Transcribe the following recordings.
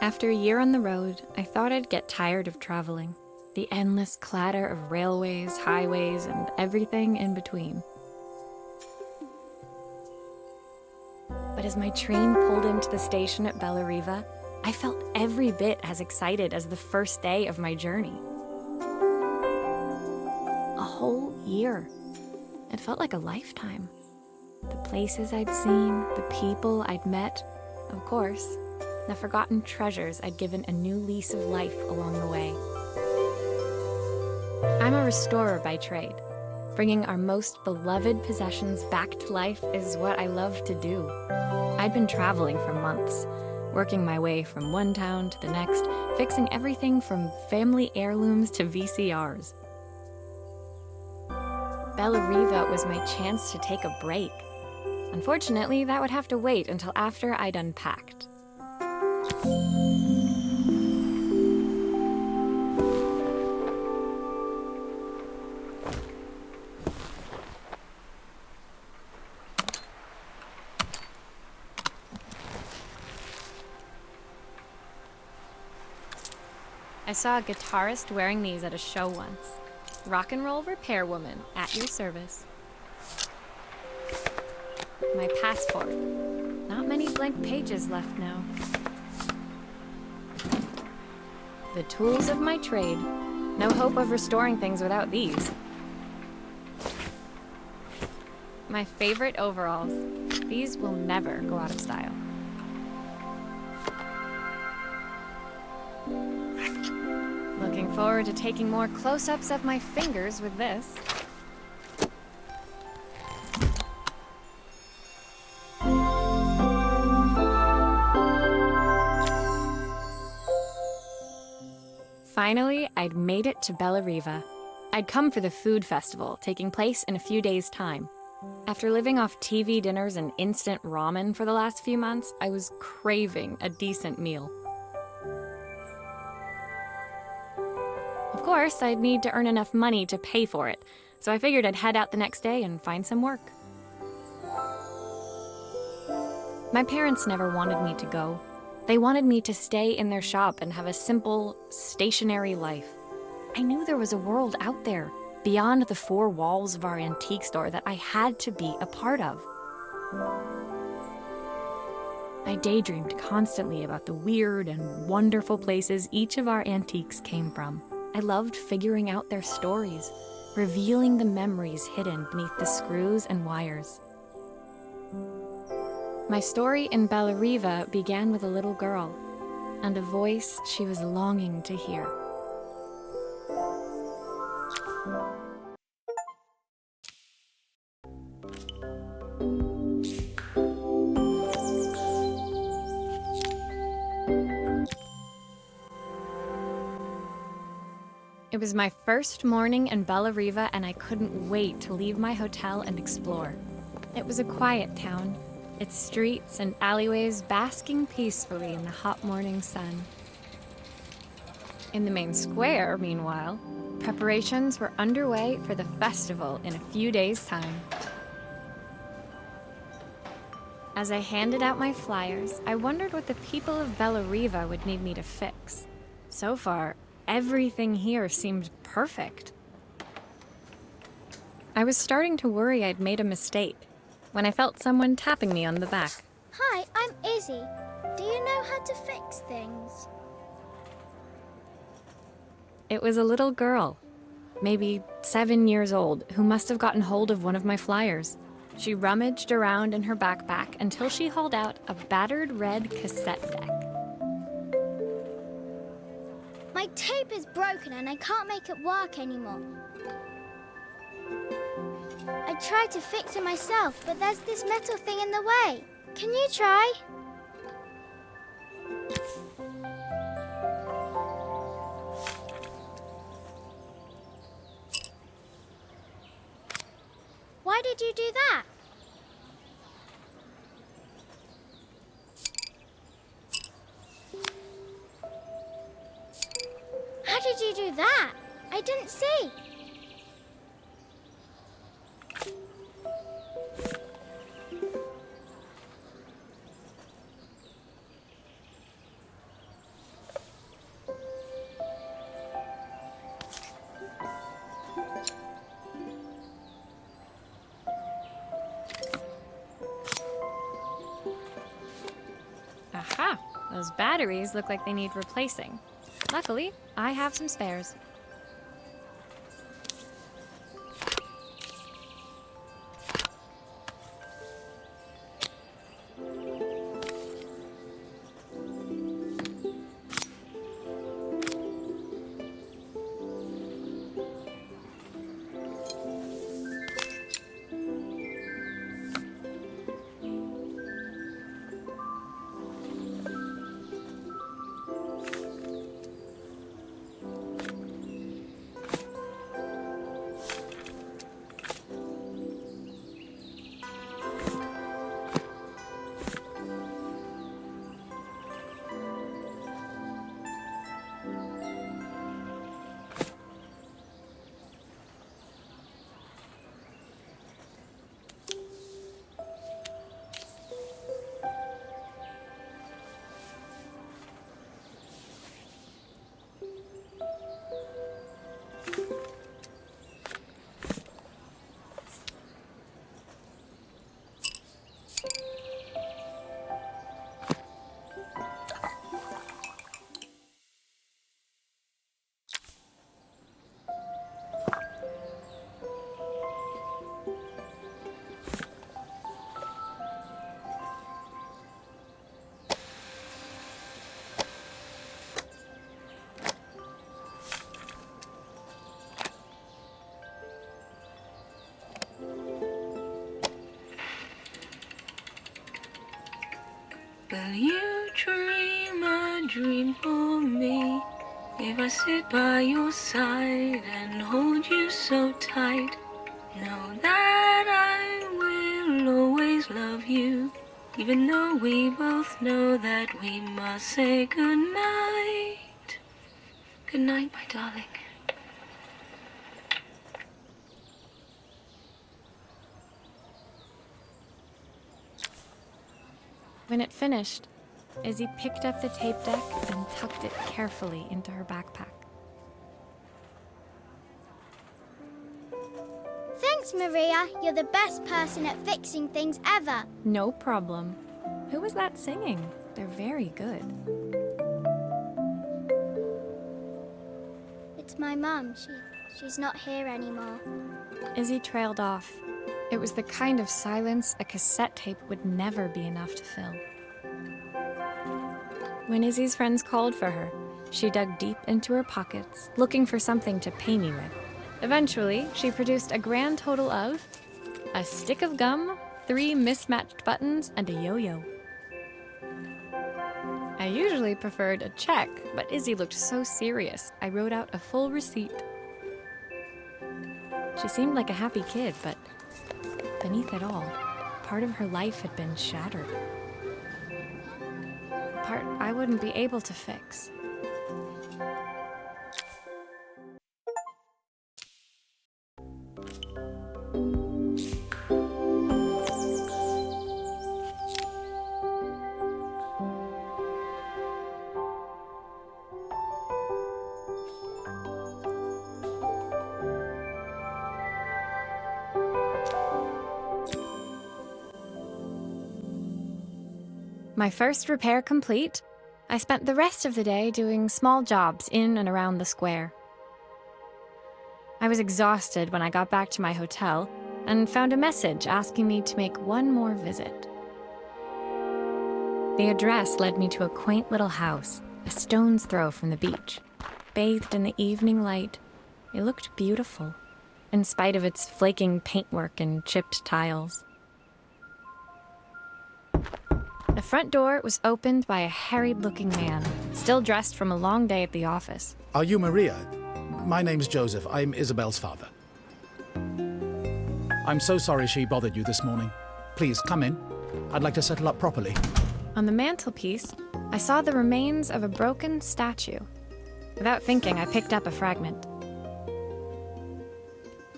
After a year on the road, I thought I'd get tired of traveling. The endless clatter of railways, highways, and everything in between. But as my train pulled into the station at Bellariva, I felt every bit as excited as the first day of my journey. A whole year. It felt like a lifetime. The places I'd seen, the people I'd met, of course, the forgotten treasures I'd given a new lease of life along the way. I'm a restorer by trade. Bringing our most beloved possessions back to life is what I love to do. I'd been traveling for months, working my way from one town to the next, fixing everything from family heirlooms to VCRs. Bellariva was my chance to take a break. Unfortunately, that would have to wait until after I'd unpacked. I saw a guitarist wearing these at a show once. Rock and roll repairwoman, at your service. My passport. Not many blank pages left now. The tools of my trade. No hope of restoring things without these. My favorite overalls. These will never go out of style. Looking forward to taking more close-ups of my fingers with this. Finally, I'd made it to Bellariva. I'd come for the food festival, taking place in a few days' time. After living off TV dinners and instant ramen for the last few months, I was craving a decent meal. Of course, I'd need to earn enough money to pay for it, so I figured I'd head out the next day and find some work. My parents never wanted me to go. They wanted me to stay in their shop and have a simple, stationary life. I knew there was a world out there, beyond the four walls of our antique store, that I had to be a part of. I daydreamed constantly about the weird and wonderful places each of our antiques came from. I loved figuring out their stories, revealing the memories hidden beneath the screws and wires. My story in Bellariva began with a little girl, and a voice she was longing to hear. It was my first morning in Bellariva, and I couldn't wait to leave my hotel and explore. It was a quiet town, its streets and alleyways basking peacefully in the hot morning sun. In the main square, meanwhile, preparations were underway for the festival in a few days' time. As I handed out my flyers, I wondered what the people of Bellariva would need me to fix. So far, everything here seemed perfect. I was starting to worry I'd made a mistake when I felt someone tapping me on the back. Hi, I'm Izzy. Do you know how to fix things? It was a little girl, maybe 7 years old, who must have gotten hold of one of my flyers. She rummaged around in her backpack until she hauled out a battered red cassette deck. My tape is broken and I can't make it work anymore. I tried to fix it myself, but there's this metal thing in the way. Can you try? Why did you do that? How did you do that? I didn't see. Those batteries look like they need replacing. Luckily, I have some spares. Will you dream a dream for me? If I sit by your side and hold you so tight, know that I will always love you, even though we both know that we must say goodnight. Good night, my darling. When it finished, Izzy picked up the tape deck and tucked it carefully into her backpack. Thanks, Maria. You're the best person at fixing things ever. No problem. Who was that singing? They're very good. It's my mum. She's not here anymore. Izzy trailed off. It was the kind of silence a cassette tape would never be enough to fill. When Izzy's friends called for her, she dug deep into her pockets, looking for something to pay me with. Eventually, she produced a grand total of a stick of gum, 3 mismatched buttons, and a yo-yo. I usually preferred a check, but Izzy looked so serious, I wrote out a full receipt. She seemed like a happy kid, but beneath it all, part of her life had been shattered. A part I wouldn't be able to fix. My first repair complete, I spent the rest of the day doing small jobs in and around the square. I was exhausted when I got back to my hotel and found a message asking me to make one more visit. The address led me to a quaint little house, a stone's throw from the beach. Bathed in the evening light, it looked beautiful, in spite of its flaking paintwork and chipped tiles. The front door was opened by a harried-looking man, still dressed from a long day at the office. Are you Maria? My name's Joseph. I'm Isabel's father. I'm so sorry she bothered you this morning. Please, come in. I'd like to settle up properly. On the mantelpiece, I saw the remains of a broken statue. Without thinking, I picked up a fragment.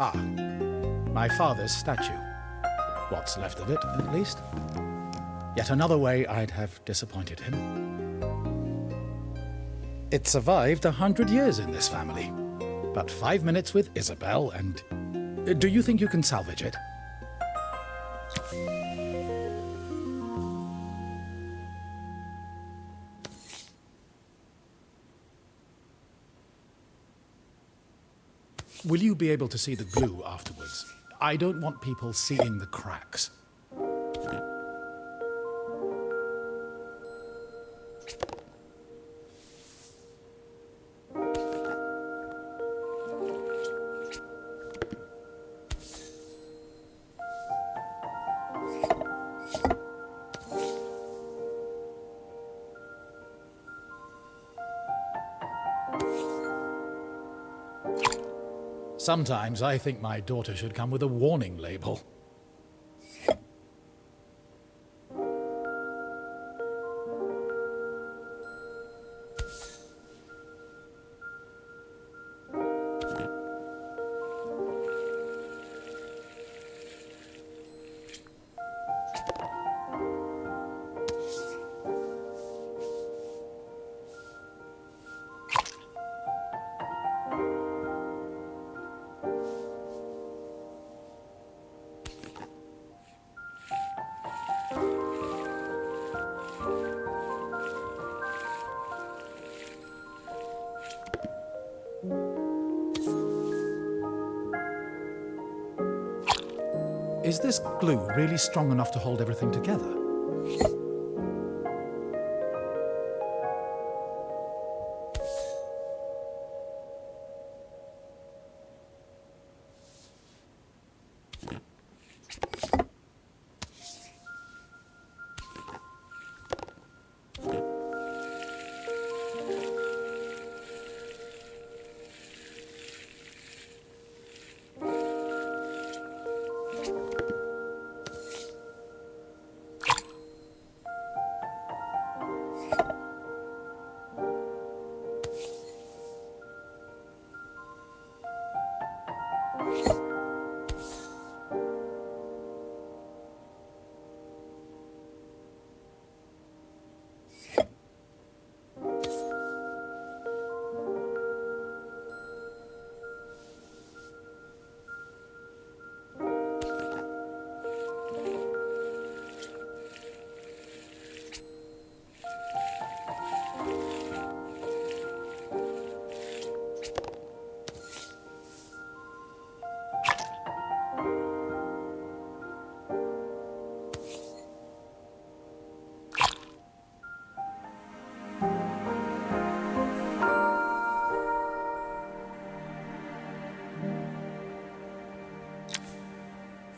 Ah, my father's statue. What's left of it, at least. Yet another way I'd have disappointed him. It survived 100 years in this family. But 5 minutes with Isabel and... Do you think you can salvage it? Will you be able to see the glue afterwards? I don't want people seeing the cracks. Sometimes I think my daughter should come with a warning label. Is this glue really strong enough to hold everything together?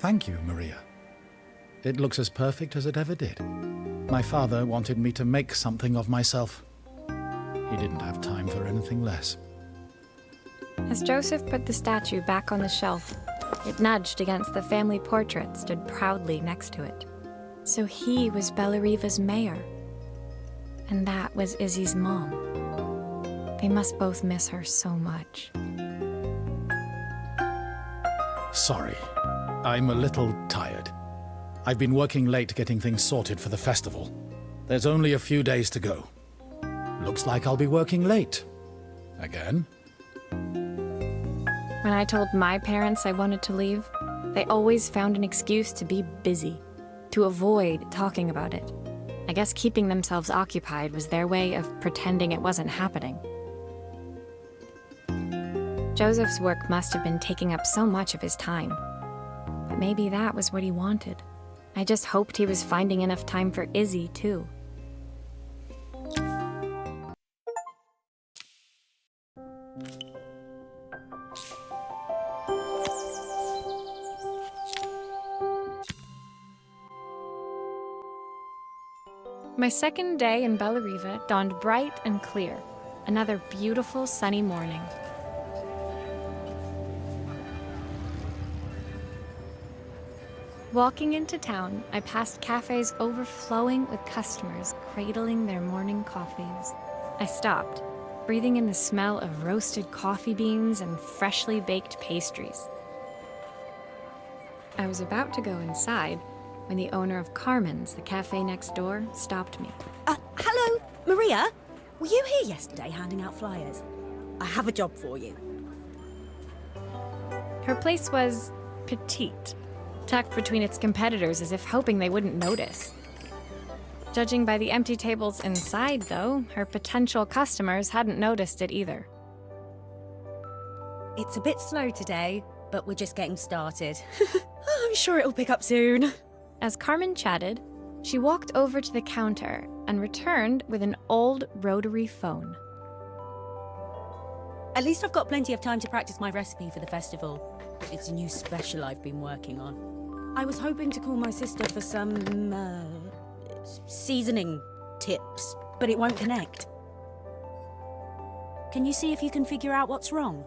Thank you, Maria. It looks as perfect as it ever did. My father wanted me to make something of myself. He didn't have time for anything less. As Joseph put the statue back on the shelf, it nudged against the family portrait stood proudly next to it. So he was Bellariva's mayor. And that was Izzy's mom. They must both miss her so much. Sorry, I'm a little tired. I've been working late getting things sorted for the festival. There's only a few days to go. Looks like I'll be working late. Again? When I told my parents I wanted to leave, they always found an excuse to be busy, to avoid talking about it. I guess keeping themselves occupied was their way of pretending it wasn't happening. Joseph's work must have been taking up so much of his time. But maybe that was what he wanted. I just hoped he was finding enough time for Izzy, too. My second day in Bellariva dawned bright and clear. Another beautiful sunny morning. Walking into town, I passed cafes overflowing with customers cradling their morning coffees. I stopped, breathing in the smell of roasted coffee beans and freshly baked pastries. I was about to go inside when the owner of Carmen's, the cafe next door, stopped me. Hello, Maria? Were you here yesterday handing out flyers? I have a job for you. Her place was petite, tucked between its competitors as if hoping they wouldn't notice. Judging by the empty tables inside, though, her potential customers hadn't noticed it either. It's a bit slow today, but we're just getting started. I'm sure it'll pick up soon. As Carmen chatted, she walked over to the counter and returned with an old rotary phone. At least I've got plenty of time to practice my recipe for the festival. It's a new special I've been working on. I was hoping to call my sister for some, seasoning tips, but it won't connect. Can you see if you can figure out what's wrong?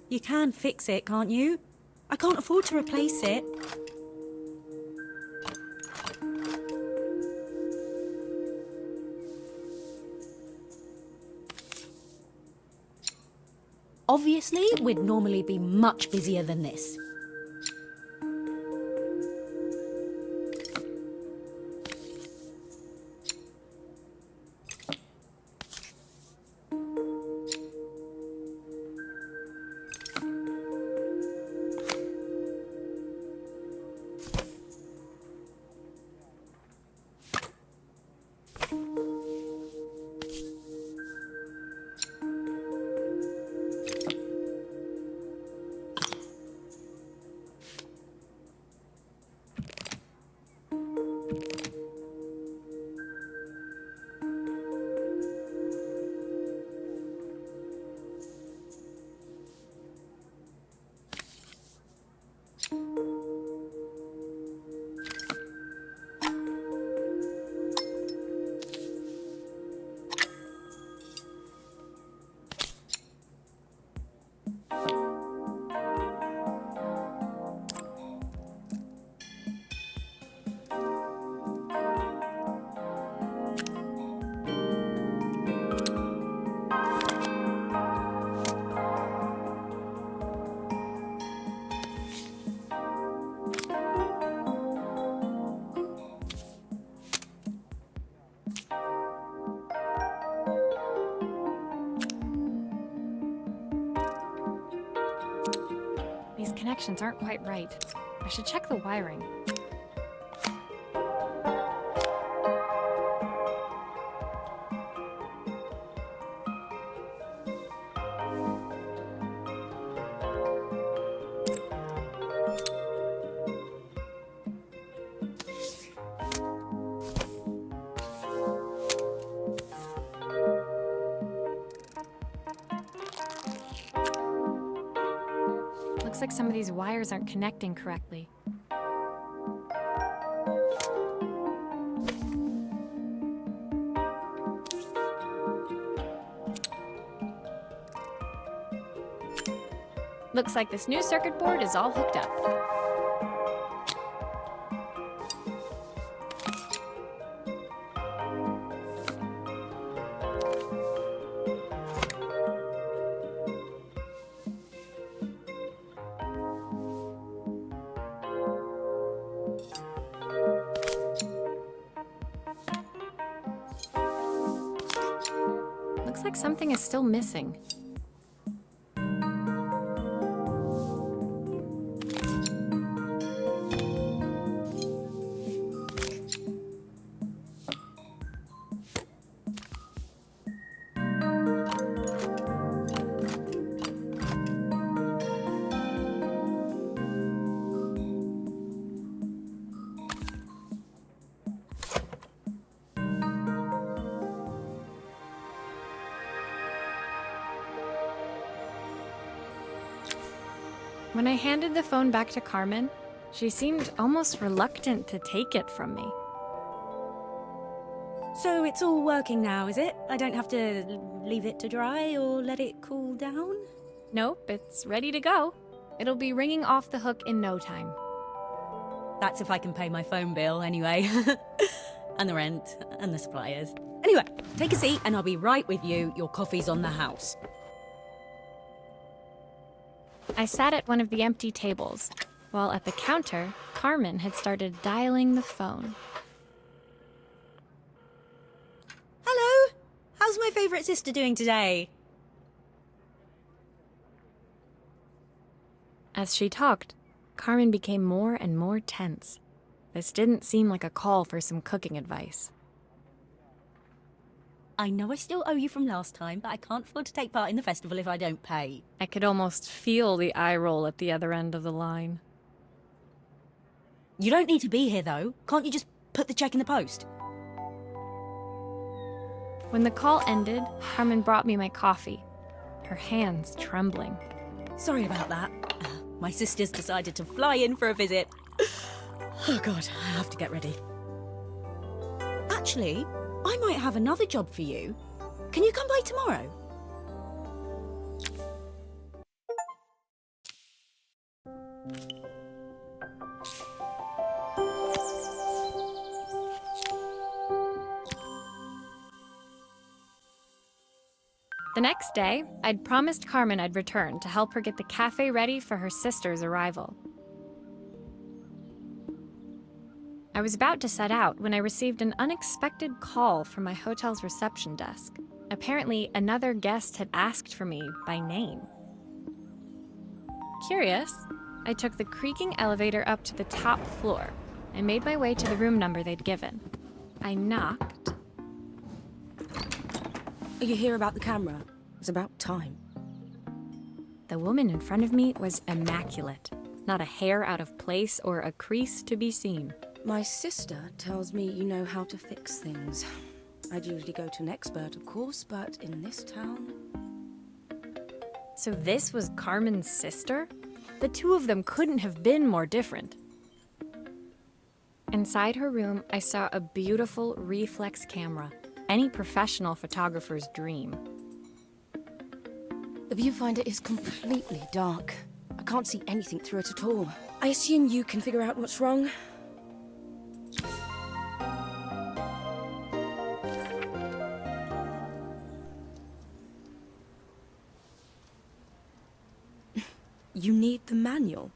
You can fix it, can't you? I can't afford to replace it. Obviously, we'd normally be much busier than this. These connections aren't quite right. I should check the wiring. Looks like some of these wires aren't connecting correctly. Looks like this new circuit board is all hooked up. Looks like something is still missing. When I handed the phone back to Carmen, she seemed almost reluctant to take it from me. So it's all working now, is it? I don't have to leave it to dry or let it cool down? Nope, it's ready to go. It'll be ringing off the hook in no time. That's if I can pay my phone bill, anyway. And the rent, and the suppliers. Anyway, take a seat and I'll be right with you. Your coffee's on the house. I sat at one of the empty tables, while at the counter, Carmen had started dialing the phone. Hello! How's my favourite sister doing today? As she talked, Carmen became more and more tense. This didn't seem like a call for some cooking advice. I know I still owe you from last time, but I can't afford to take part in the festival if I don't pay. I could almost feel the eye roll at the other end of the line. You don't need to be here, though. Can't you just put the check in the post? When the call ended, Carmen brought me my coffee, her hands trembling. Sorry about that. My sister's decided to fly in for a visit. Oh God, I have to get ready. Actually, I might have another job for you. Can you come by tomorrow? The next day, I'd promised Carmen I'd return to help her get the cafe ready for her sister's arrival. I was about to set out when I received an unexpected call from my hotel's reception desk. Apparently, another guest had asked for me by name. Curious, I took the creaking elevator up to the top floor and made my way to the room number they'd given. I knocked. Are you here about the camera? It's about time. The woman in front of me was immaculate. Not a hair out of place or a crease to be seen. My sister tells me you know how to fix things. I'd usually go to an expert, of course, but in this town... So this was Carmen's sister? The two of them couldn't have been more different. Inside her room, I saw a beautiful reflex camera. Any professional photographer's dream. The viewfinder is completely dark. I can't see anything through it at all. I assume you can figure out what's wrong? You need the manual.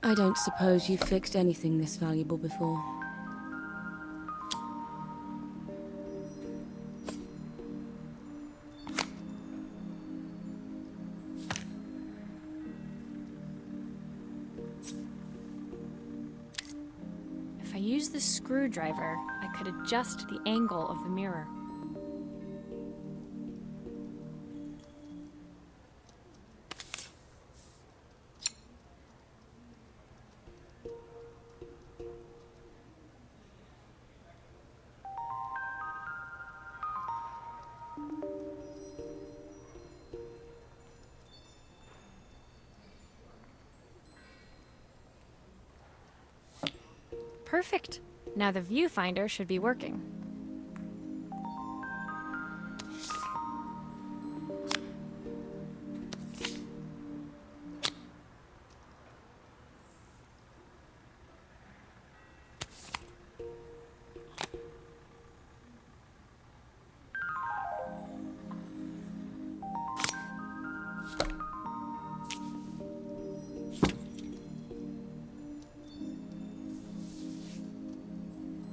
I don't suppose you've fixed anything this valuable before. If I used the screwdriver, I could adjust the angle of the mirror. Perfect. Now the viewfinder should be working.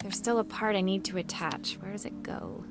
There's still a part I need to attach. Where does it go?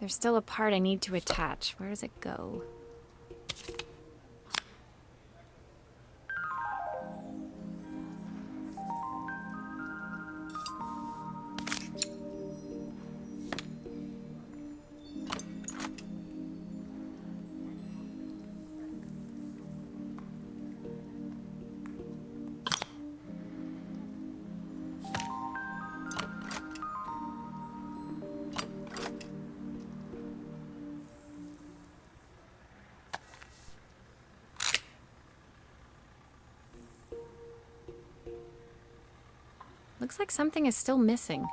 There's still a part I need to attach. Where does it go? Looks like something is still missing.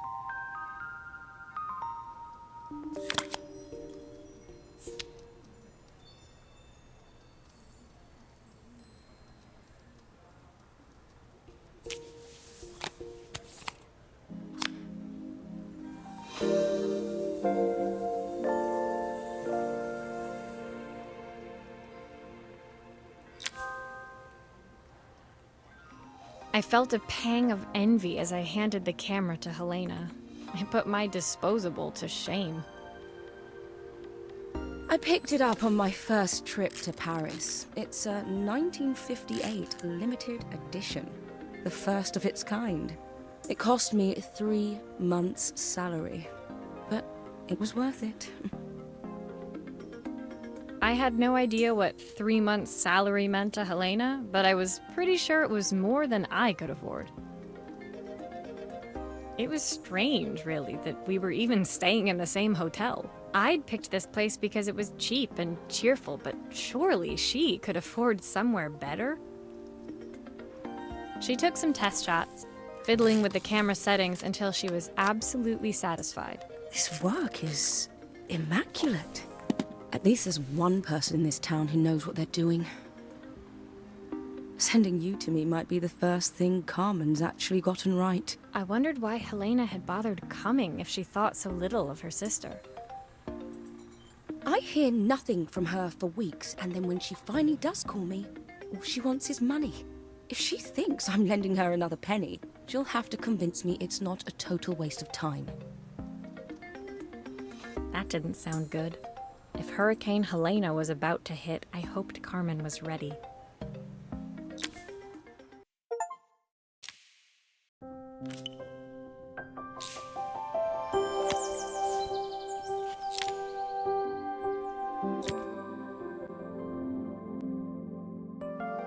I felt a pang of envy as I handed the camera to Helena. I put my disposable to shame. I picked it up on my first trip to Paris. It's a 1958 limited edition, the first of its kind. It cost me 3 months' salary, but it was worth it. I had no idea what 3 months' salary meant to Helena, but I was pretty sure it was more than I could afford. It was strange, really, that we were even staying in the same hotel. I'd picked this place because it was cheap and cheerful, but surely she could afford somewhere better? She took some test shots, fiddling with the camera settings until she was absolutely satisfied. This work is immaculate. At least there's one person in this town who knows what they're doing. Sending you to me might be the first thing Carmen's actually gotten right. I wondered why Helena had bothered coming if she thought so little of her sister. I hear nothing from her for weeks, and then when she finally does call me, all she wants is money. If she thinks I'm lending her another penny, she'll have to convince me it's not a total waste of time. That didn't sound good. If Hurricane Helena was about to hit, I hoped Carmen was ready.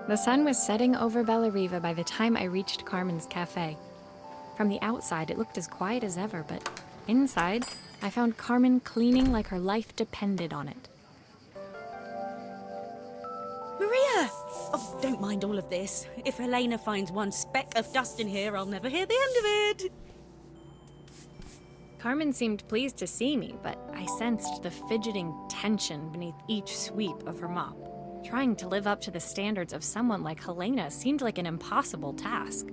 The sun was setting over Bellariva by the time I reached Carmen's cafe. From the outside, it looked as quiet as ever, but inside, I found Carmen cleaning like her life depended on it. Maria! Oh, don't mind all of this. If Helena finds one speck of dust in here, I'll never hear the end of it. Carmen seemed pleased to see me, but I sensed the fidgeting tension beneath each sweep of her mop. Trying to live up to the standards of someone like Helena seemed like an impossible task.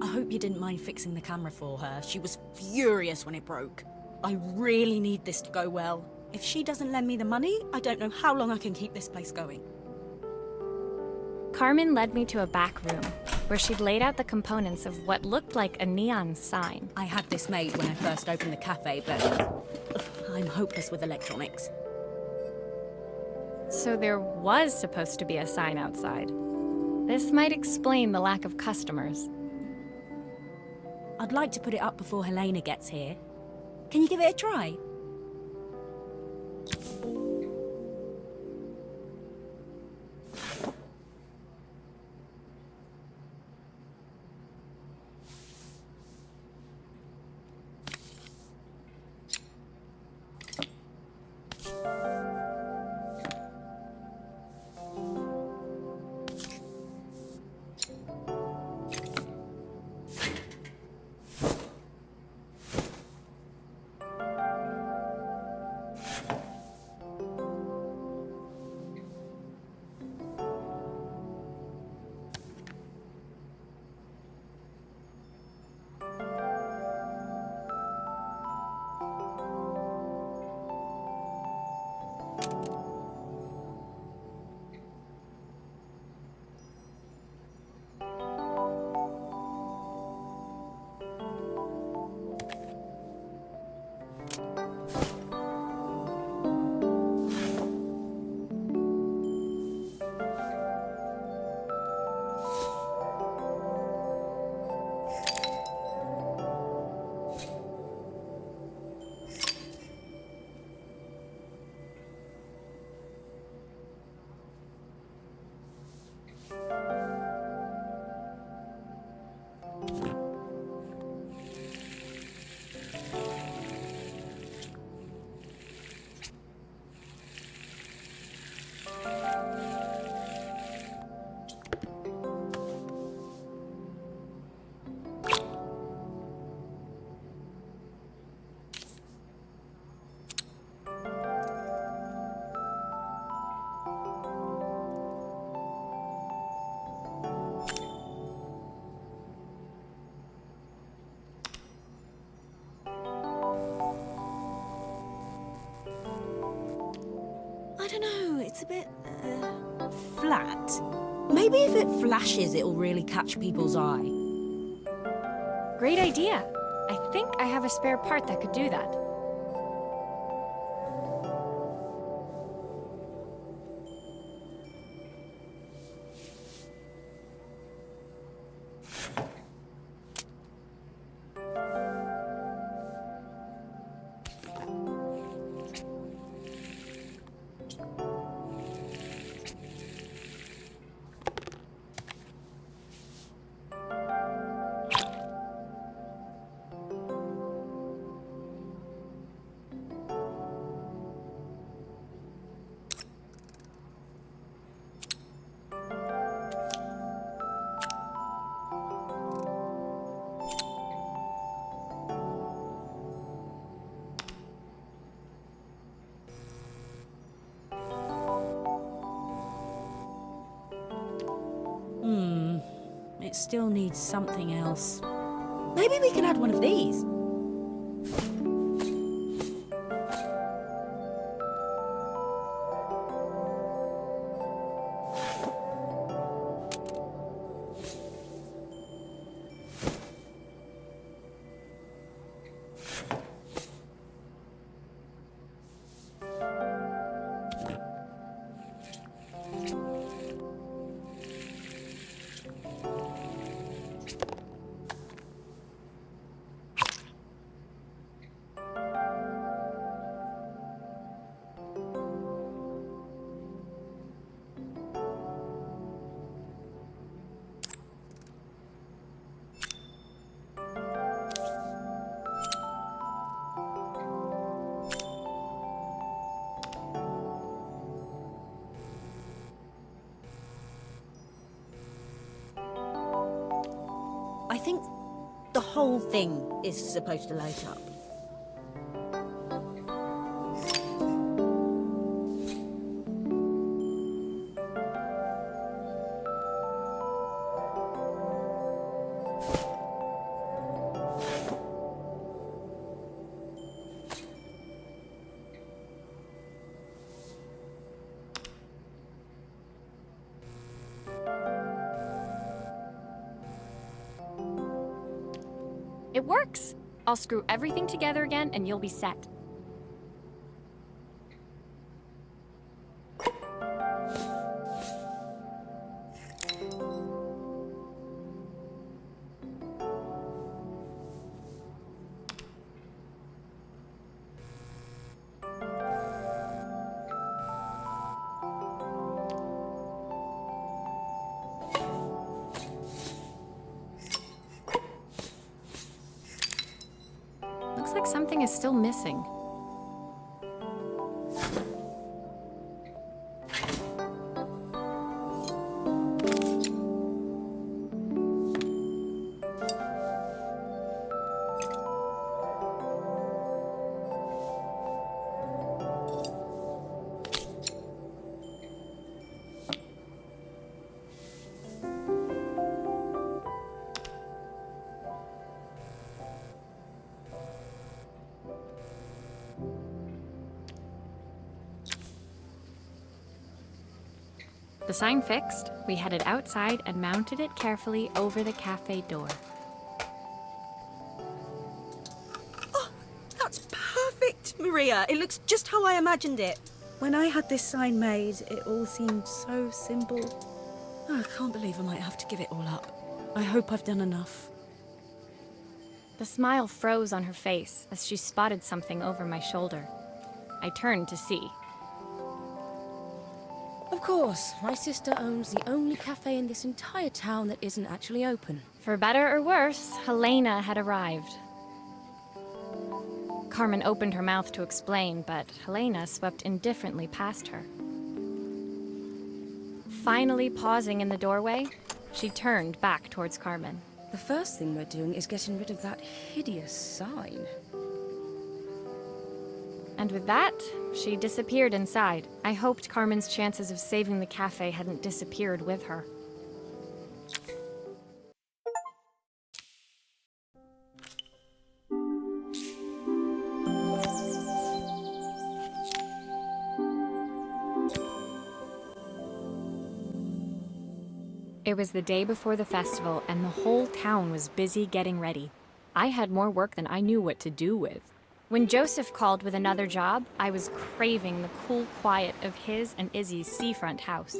I hope you didn't mind fixing the camera for her. She was furious when it broke. I really need this to go well. If she doesn't lend me the money, I don't know how long I can keep this place going. Carmen led me to a back room, where she'd laid out the components of what looked like a neon sign. I had this made when I first opened the cafe, but I'm hopeless with electronics. So there was supposed to be a sign outside. This might explain the lack of customers. I'd like to put it up before Helena gets here. Can you give it a try? It's a bit, flat. Maybe if it flashes, it'll really catch people's eye. Great idea. I think I have a spare part that could do that. It still needs something else. Maybe we can add one of these. I think the whole thing is supposed to light up. It works! I'll screw everything together again and you'll be set. Looks like something is still missing. The sign fixed, we headed outside and mounted it carefully over the cafe door. Oh, that's perfect, Maria. It looks just how I imagined it. When I had this sign made, it all seemed so simple. Oh, I can't believe I might have to give it all up. I hope I've done enough. The smile froze on her face as she spotted something over my shoulder. I turned to see. Of course, my sister owns the only cafe in this entire town that isn't actually open. For better or worse, Helena had arrived. Carmen opened her mouth to explain, but Helena swept indifferently past her. Finally pausing in the doorway, she turned back towards Carmen. The first thing we're doing is getting rid of that hideous sign. And with that, she disappeared inside. I hoped Carmen's chances of saving the cafe hadn't disappeared with her. It was the day before the festival, and the whole town was busy getting ready. I had more work than I knew what to do with. When Joseph called with another job, I was craving the cool quiet of his and Izzy's seafront house.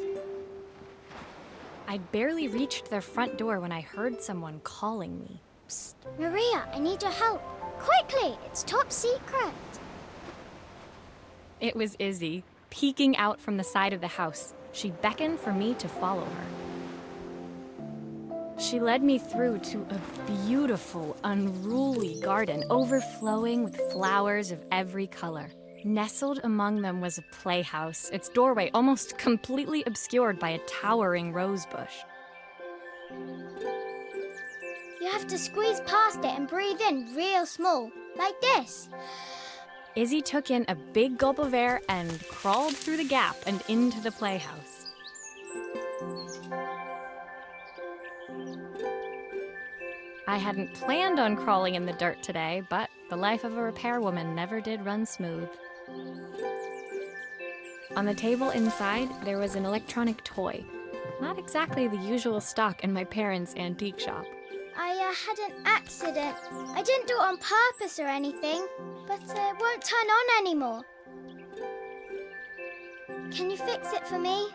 I'd barely reached their front door when I heard someone calling me. Psst, Maria, I need your help. Quickly, it's top secret. It was Izzy, peeking out from the side of the house. She beckoned for me to follow her. She led me through to a beautiful, unruly garden overflowing with flowers of every color. Nestled among them was a playhouse, its doorway almost completely obscured by a towering rose bush. You have to squeeze past it and breathe in real small, like this. Izzy took in a big gulp of air and crawled through the gap and into the playhouse. I hadn't planned on crawling in the dirt today, but the life of a repairwoman never did run smooth. On the table inside, there was an electronic toy. Not exactly the usual stock in my parents' antique shop. I had an accident. I didn't do it on purpose or anything, but it won't turn on anymore. Can you fix it for me?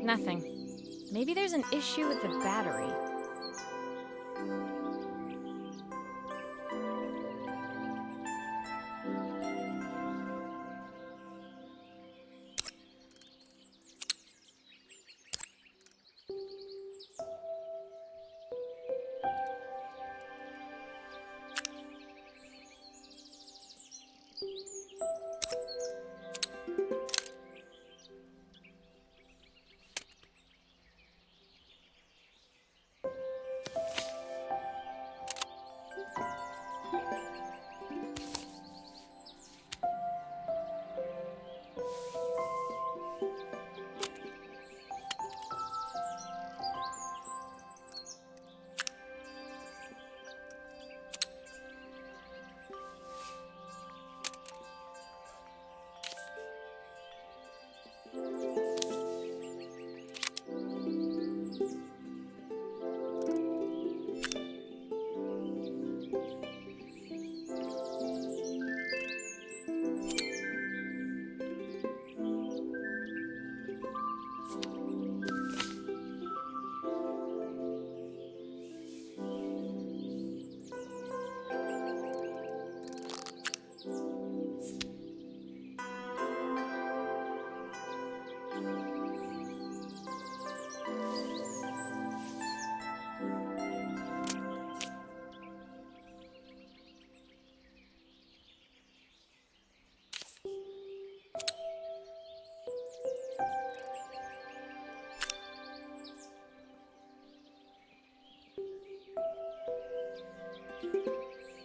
Nothing. Maybe there's an issue with the battery.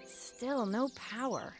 Still no power.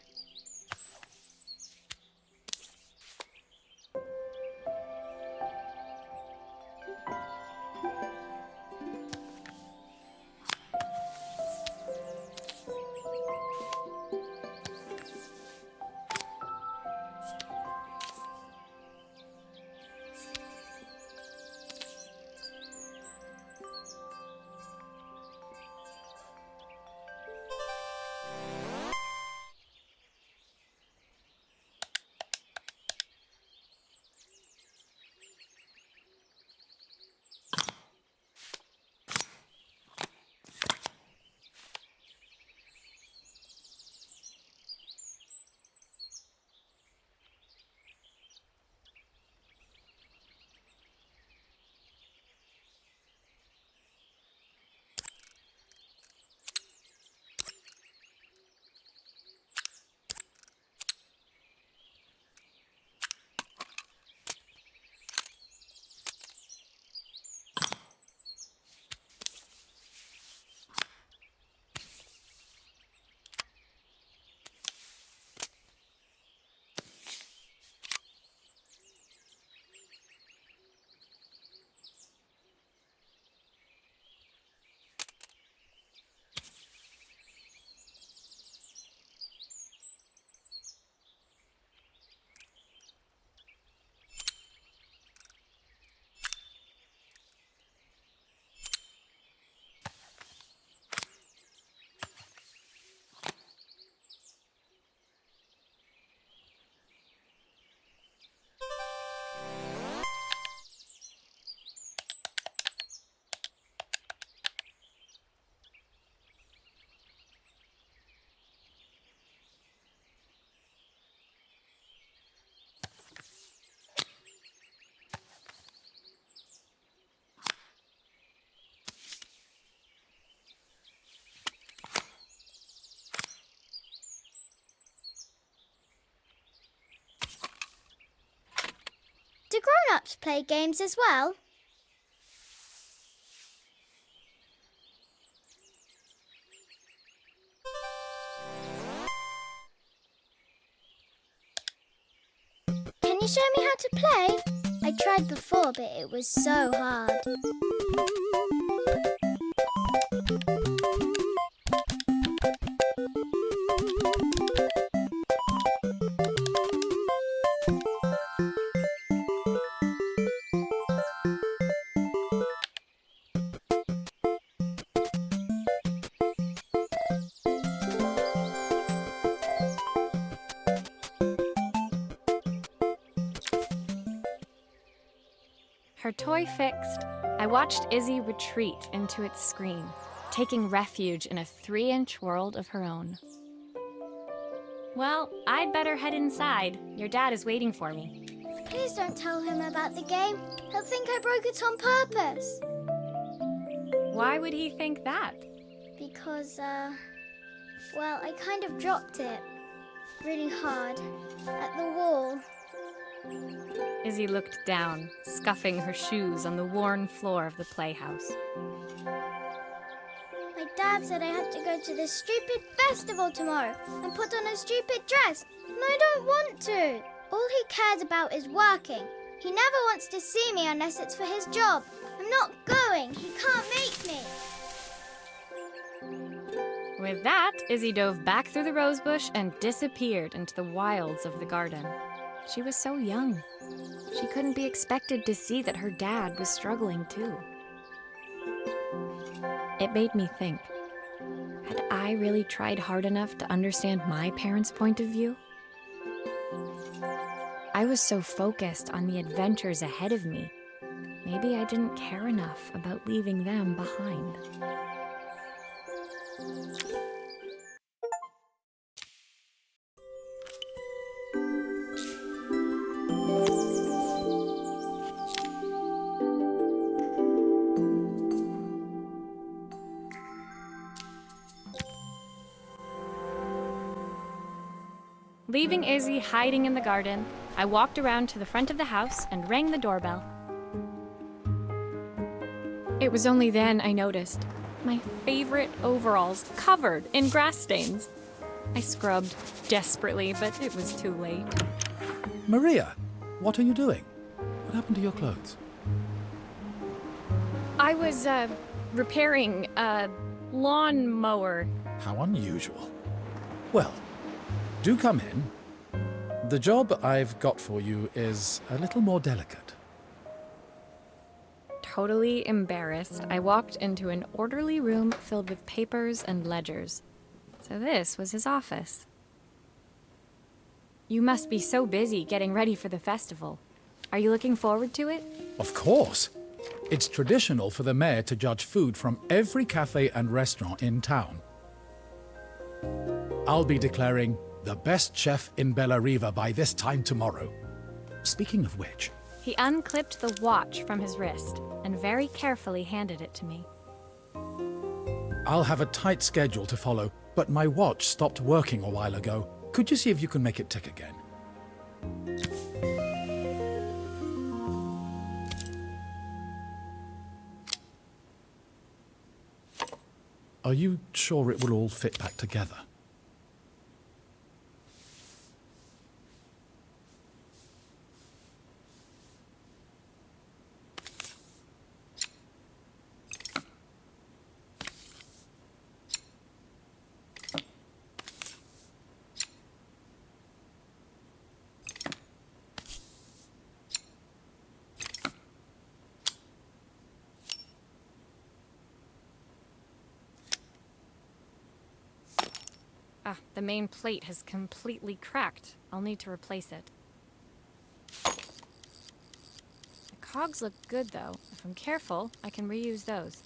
grown-ups play games as well? Can you show me how to play? I tried before, but it was so hard. Her toy fixed, I watched Izzy retreat into its screen, taking refuge in a 3-inch world of her own. Well, I'd better head inside. Your dad is waiting for me. Please don't tell him about the game. He'll think I broke it on purpose. Why would he think that? Because, well, I kind of dropped it really hard at the wall. Izzy looked down, scuffing her shoes on the worn floor of the playhouse. My dad said I had to go to this stupid festival tomorrow and put on a stupid dress, and I don't want to. All he cares about is working. He never wants to see me unless it's for his job. I'm not going. He can't make me. With that, Izzy dove back through the rosebush and disappeared into the wilds of the garden. She was so young. She couldn't be expected to see that her dad was struggling too. It made me think, had I really tried hard enough to understand my parents' point of view? I was so focused on the adventures ahead of me. Maybe I didn't care enough about leaving them behind. Leaving Izzy hiding in the garden, I walked around to the front of the house and rang the doorbell. It was only then I noticed my favorite overalls covered in grass stains. I scrubbed desperately, but it was too late. Maria, what are you doing? What happened to your clothes? I was, repairing a lawnmower. How unusual. Well, do come in. The job I've got for you is a little more delicate. Totally embarrassed, I walked into an orderly room filled with papers and ledgers. So this was his office. You must be so busy getting ready for the festival. Are you looking forward to it? Of course. It's traditional for the mayor to judge food from every cafe and restaurant in town. I'll be declaring the best chef in Bellariva by this time tomorrow. Speaking of which... He unclipped the watch from his wrist and very carefully handed it to me. I'll have a tight schedule to follow, but my watch stopped working a while ago. Could you see if you can make it tick again? Are you sure it will all fit back together? Ah, the main plate has completely cracked. I'll need to replace it. The cogs look good, though. If I'm careful, I can reuse those.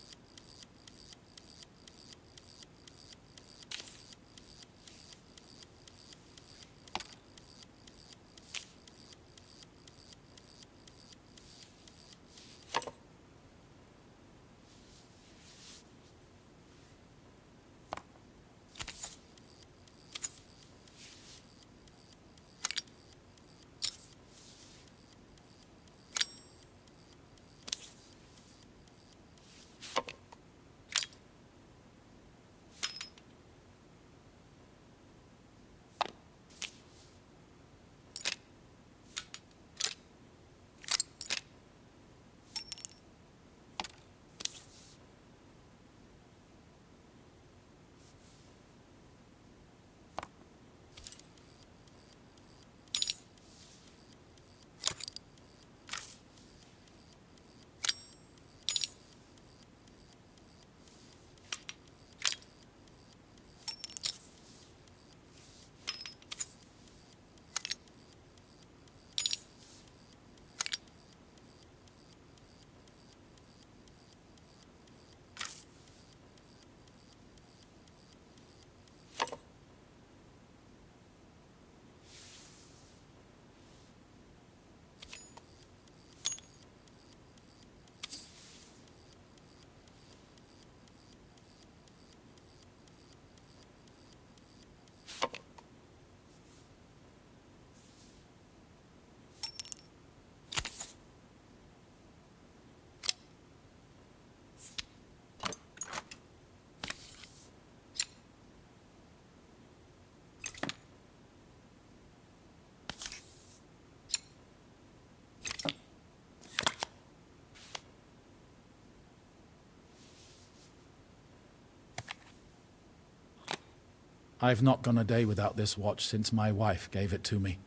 I've not gone a day without this watch since my wife gave it to me.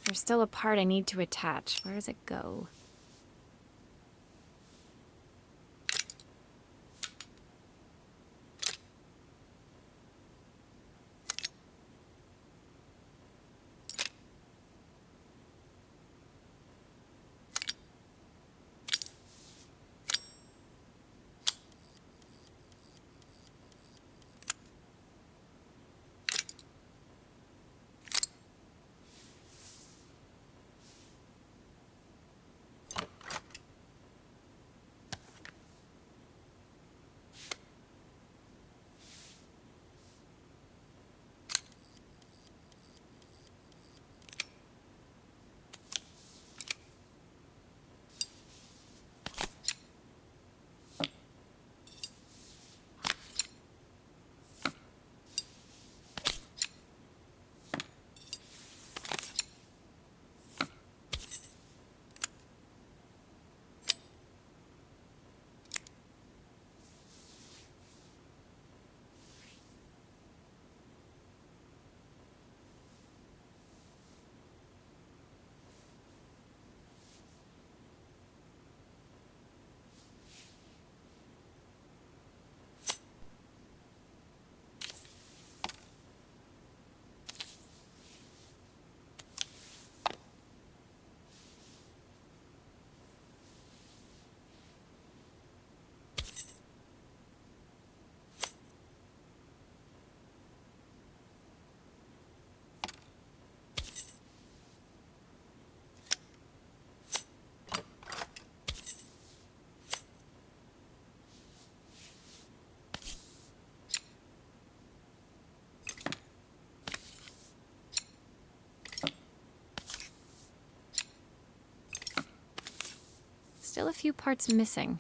There's still a part I need to attach. Where does it go? Still a few parts missing.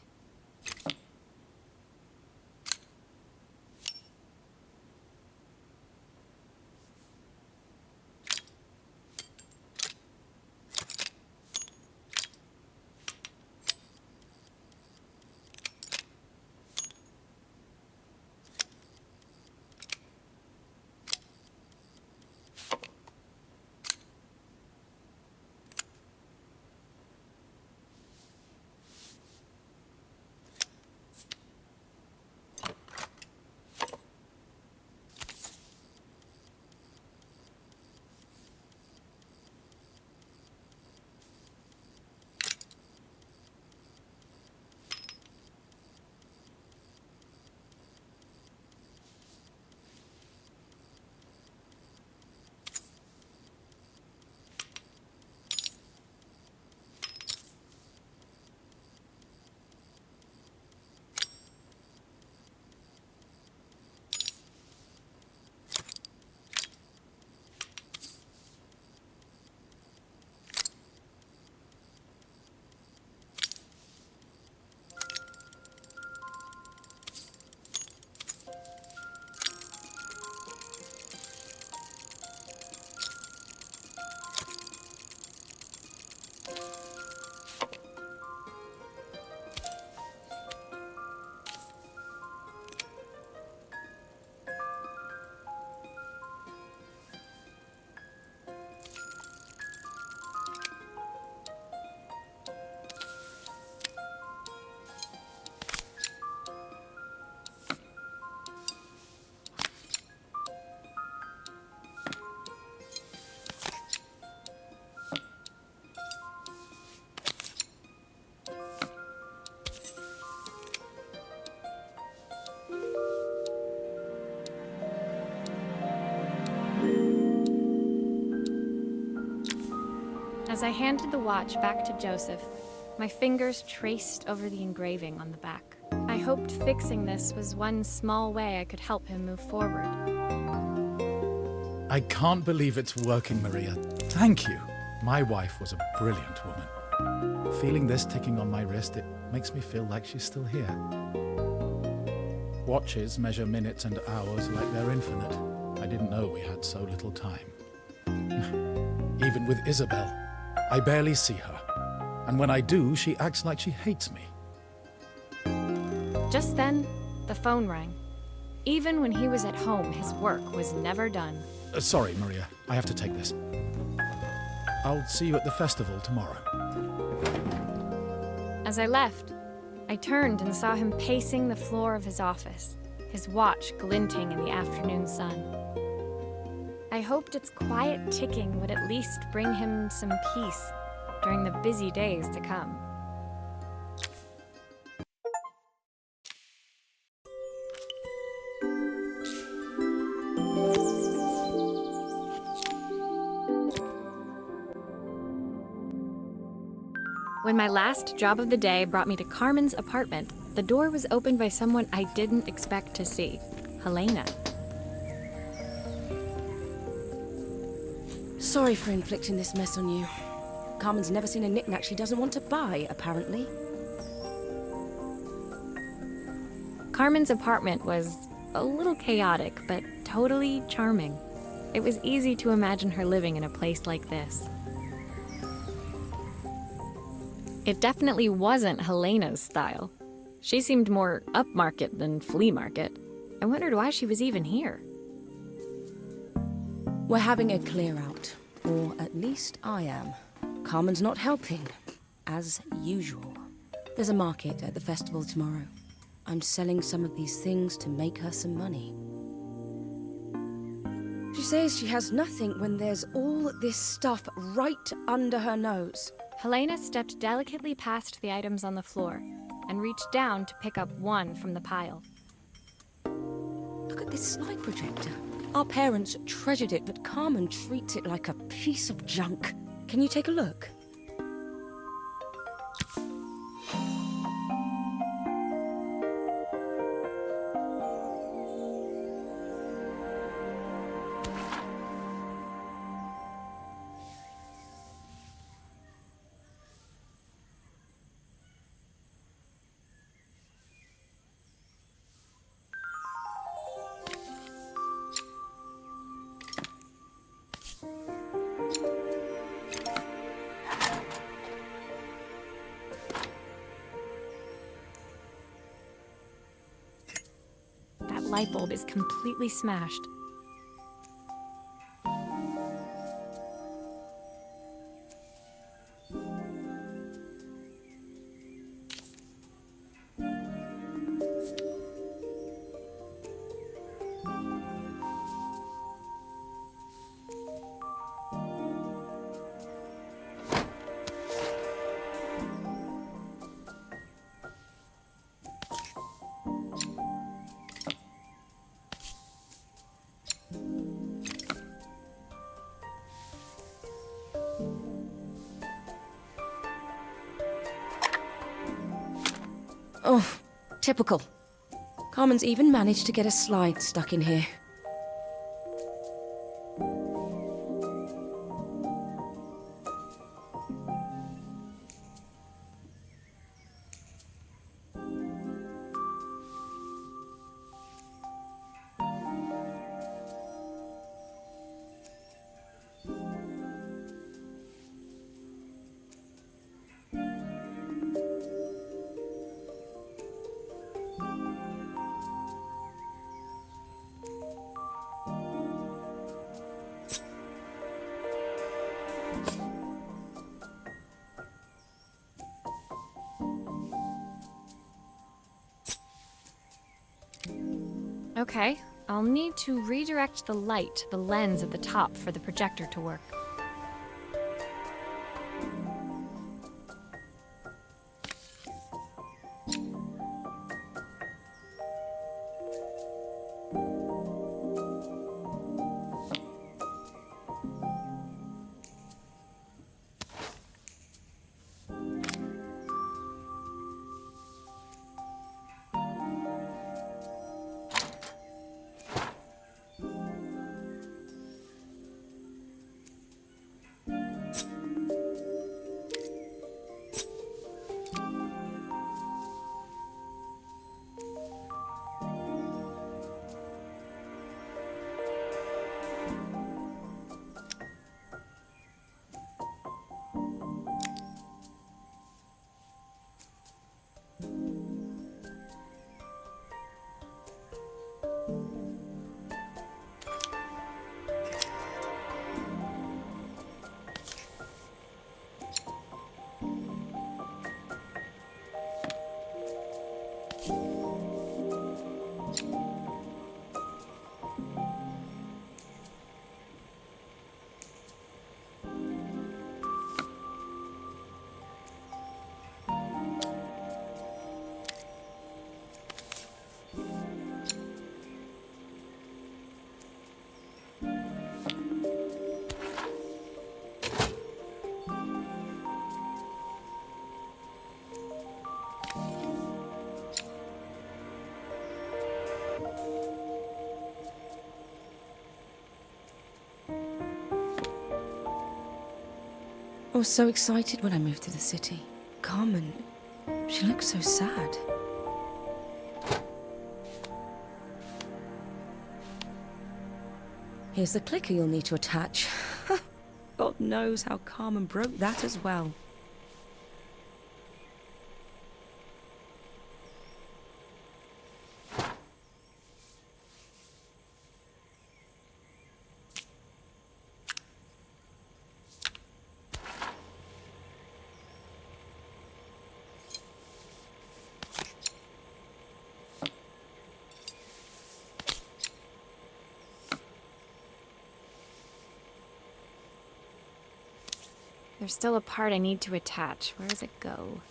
As I handed the watch back to Joseph, my fingers traced over the engraving on the back. I hoped fixing this was one small way I could help him move forward. I can't believe it's working, Maria. Thank you. My wife was a brilliant woman. Feeling this ticking on my wrist, it makes me feel like she's still here. Watches measure minutes and hours like they're infinite. I didn't know we had so little time. Even with Isabel, I barely see her. And when I do, she acts like she hates me. Just then, the phone rang. Even when he was at home, his work was never done. Sorry, Maria. I have to take this. I'll see you at the festival tomorrow. As I left, I turned and saw him pacing the floor of his office, his watch glinting in the afternoon sun. I hoped its quiet ticking would at least bring him some peace during the busy days to come. When my last job of the day brought me to Carmen's apartment, the door was opened by someone I didn't expect to see, Helena. Sorry for inflicting this mess on you. Carmen's never seen a knick-knack she doesn't want to buy, apparently. Carmen's apartment was a little chaotic, but totally charming. It was easy to imagine her living in a place like this. It definitely wasn't Helena's style. She seemed more upmarket than flea market. I wondered why she was even here. We're having a clear-out, or at least I am. Carmen's not helping, as usual. There's a market at the festival tomorrow. I'm selling some of these things to make her some money. She says she has nothing when there's all this stuff right under her nose. Helena stepped delicately past the items on the floor and reached down to pick up one from the pile. Look at this slide projector. Our parents treasured it, but Carmen treats it like a piece of junk. Can you take a look? That light bulb is completely smashed. Oh, typical. Carmen's even managed to get a slide stuck in here. Okay, I'll need to redirect the light to the lens at the top for the projector to work. I was so excited when I moved to the city. Carmen, she looks so sad. Here's the clicker you'll need to attach. God knows how Carmen broke that as well. There's still a part I need to attach. Where does it go?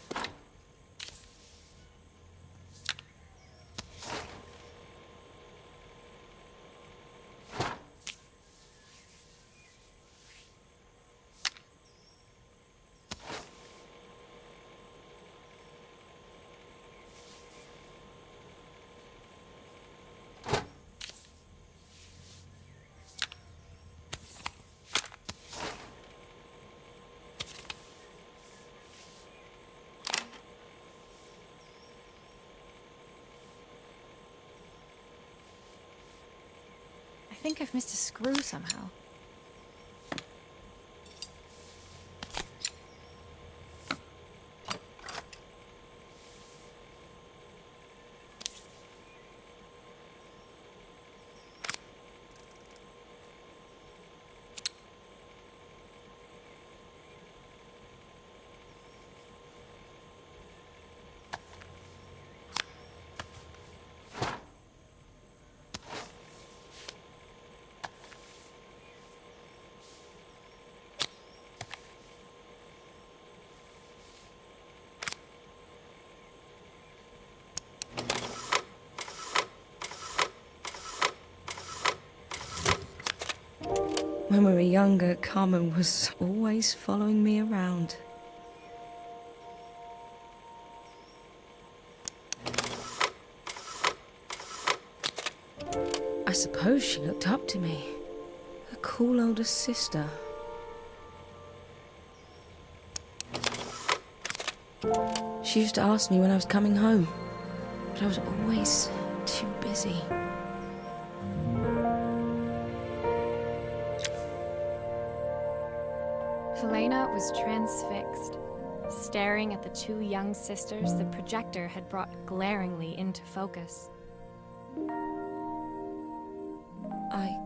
I think I've missed a screw somehow. When we were younger, Carmen was always following me around. I suppose she looked up to me. A cool older sister. She used to ask me when I was coming home, but I was always too busy. Helena was transfixed, staring at the two young sisters the projector had brought glaringly into focus. I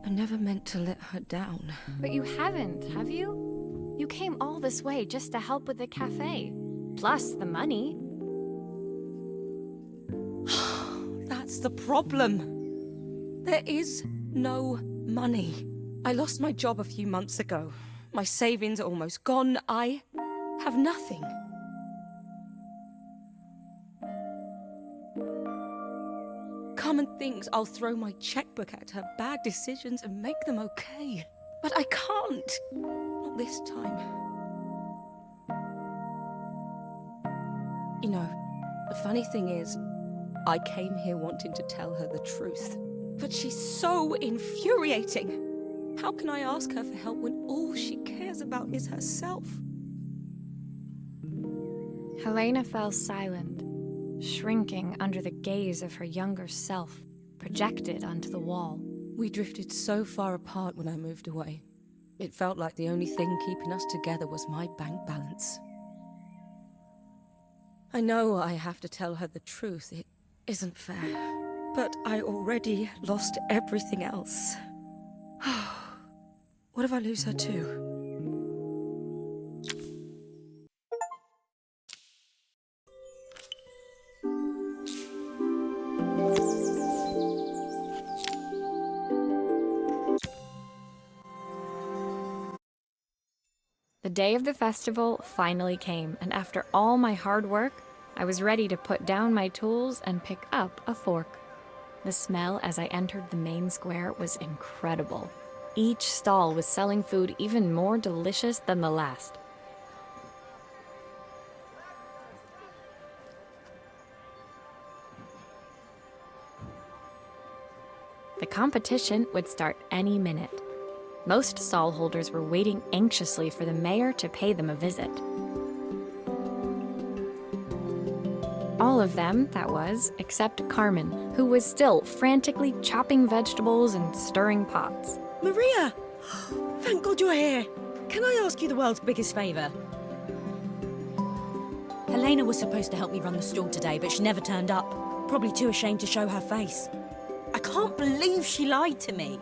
never meant to let her down. But you haven't, have you? You came all this way just to help with the cafe, plus the money. That's the problem. There is no money. I lost my job a few months ago. My savings are almost gone. I have nothing. Carmen thinks I'll throw my checkbook at her bad decisions and make them okay. But I can't. Not this time. You know, the funny thing is, I came here wanting to tell her the truth. But she's so infuriating. How can I ask her for help when all she cares about is herself? Helena fell silent, shrinking under the gaze of her younger self, projected onto the wall. We drifted so far apart when I moved away. It felt like the only thing keeping us together was my bank balance. I know I have to tell her the truth. It isn't fair. But I already lost everything else. What if I lose her too? The day of the festival finally came, and after all my hard work, I was ready to put down my tools and pick up a fork. The smell as I entered the main square was incredible. Each stall was selling food even more delicious than the last. The competition would start any minute. Most stall holders were waiting anxiously for the mayor to pay them a visit. All of them, that was, except Carmen, who was still frantically chopping vegetables and stirring pots. Maria! Thank God you're here. Can I ask you the world's biggest favour? Helena was supposed to help me run the stall today, but she never turned up. Probably too ashamed to show her face. I can't believe she lied to me.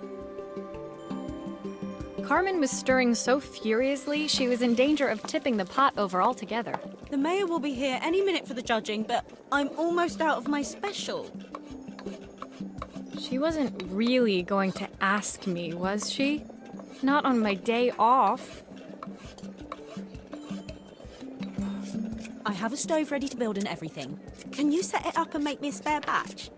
Carmen was stirring so furiously she was in danger of tipping the pot over altogether. The mayor will be here any minute for the judging, but I'm almost out of my special. She wasn't really going to ask me, was she? Not on my day off. I have a stove ready to build and everything. Can you set it up and make me a spare batch?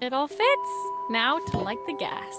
It all fits. Now to light the gas.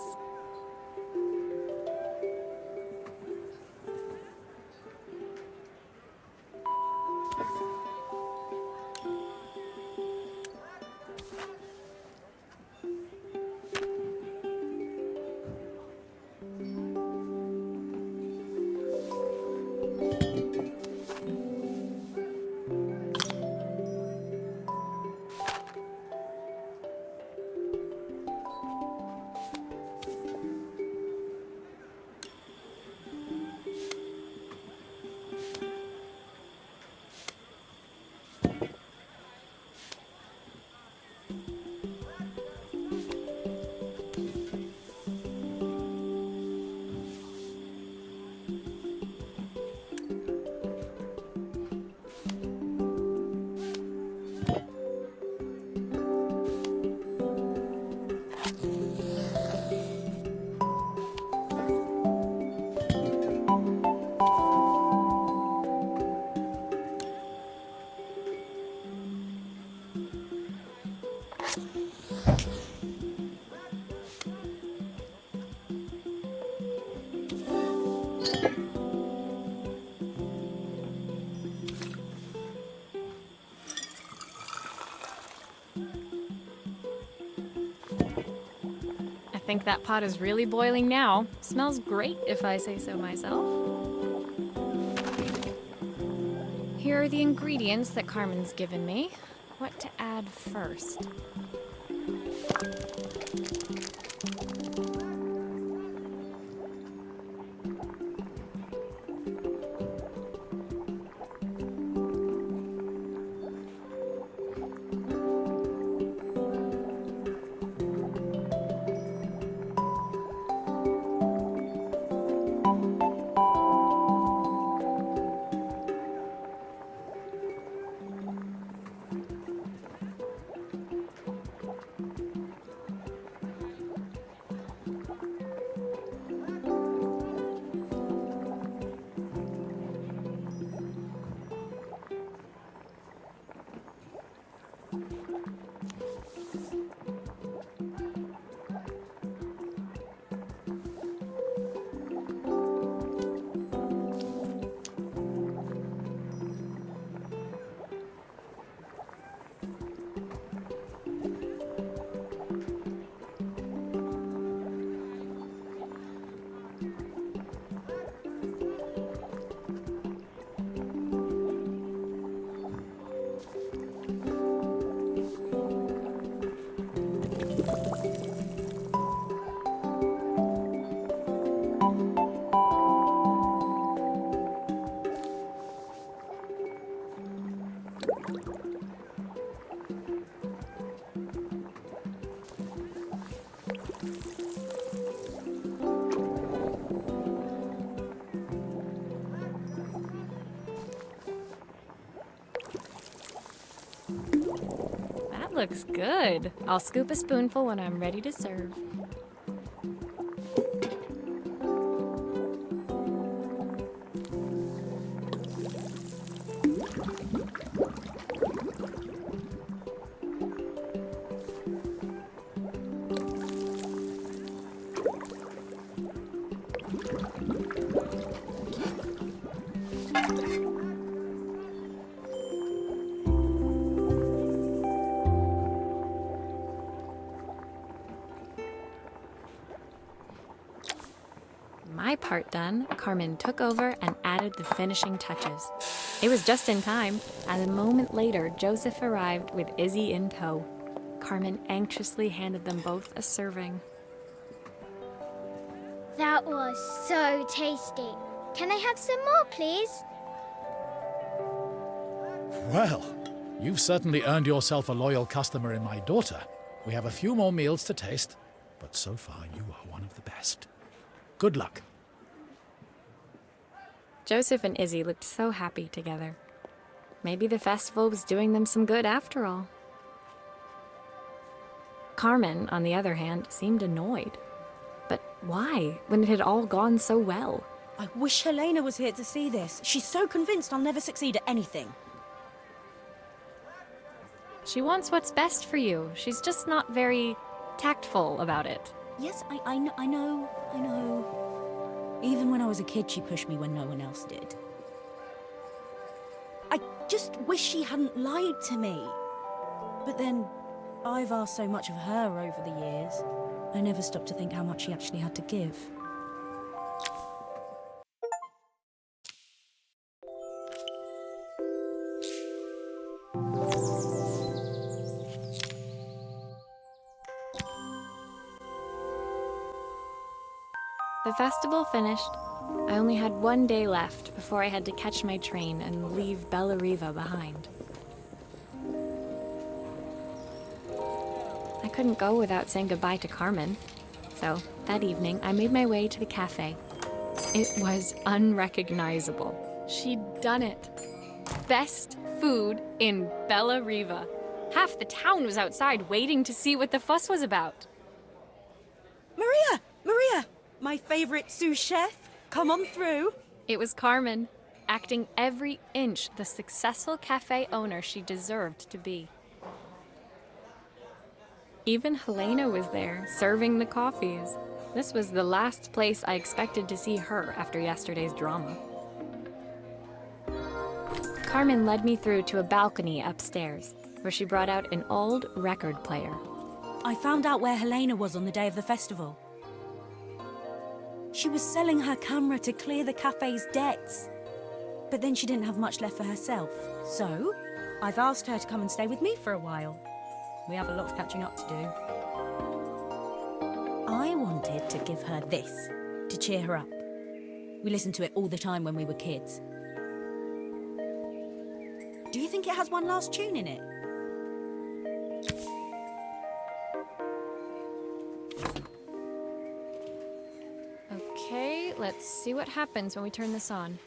I think that pot is really boiling now. Smells great if I say so myself. Here are the ingredients that Carmen's given me. What to add first? looks good. I'll scoop a spoonful when I'm ready to serve. My part done, Carmen took over and added the finishing touches. It was just in time, as a moment later, Joseph arrived with Izzy in tow. Carmen anxiously handed them both a serving. That was so tasty. Can I have some more, please? Well, you've certainly earned yourself a loyal customer in my daughter. We have a few more meals to taste, but so far you are one of the best. Good luck. Joseph and Izzy looked so happy together. Maybe the festival was doing them some good after all. Carmen, on the other hand, seemed annoyed. But why, when it had all gone so well? I wish Helena was here to see this. She's so convinced I'll never succeed at anything. She wants what's best for you. She's just not very tactful about it. Yes, I know. Even when I was a kid, she pushed me when no one else did. I just wish she hadn't lied to me. But then, I've asked so much of her over the years. I never stopped to think how much she actually had to give. The festival finished. I only had one day left before I had to catch my train and leave Bellariva behind. I couldn't go without saying goodbye to Carmen. So, that evening, I made my way to the cafe. It was unrecognizable. She'd done it. Best food in Bellariva. Half the town was outside waiting to see what the fuss was about. Maria! My favorite sous chef. Come on through. It was Carmen, acting every inch the successful cafe owner she deserved to be. Even Helena was there, serving the coffees. This was the last place I expected to see her after yesterday's drama. Carmen led me through to a balcony upstairs, where she brought out an old record player. I found out where Helena was on the day of the festival. She was selling her camera to clear the cafe's debts. But then she didn't have much left for herself. So, I've asked her to come and stay with me for a while. We have a lot of catching up to do. I wanted to give her this, to cheer her up. We listened to it all the time when we were kids. Do you think it has one last tune in it? Okay, let's see what happens when we turn this on.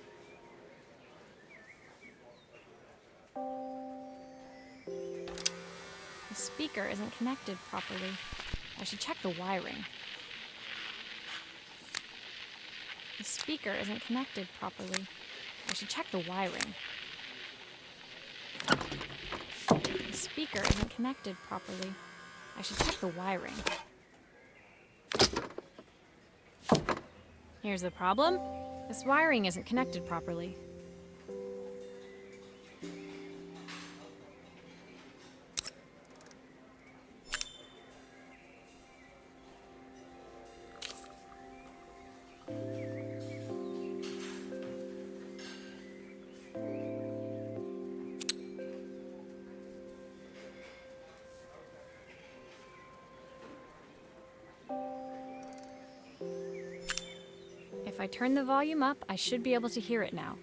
The speaker isn't connected properly. I should check the wiring. The speaker isn't connected properly. I should check the wiring. The speaker isn't connected properly. I should check the wiring. Here's the problem. This wiring isn't connected properly. If I turn the volume up, I should be able to hear it now.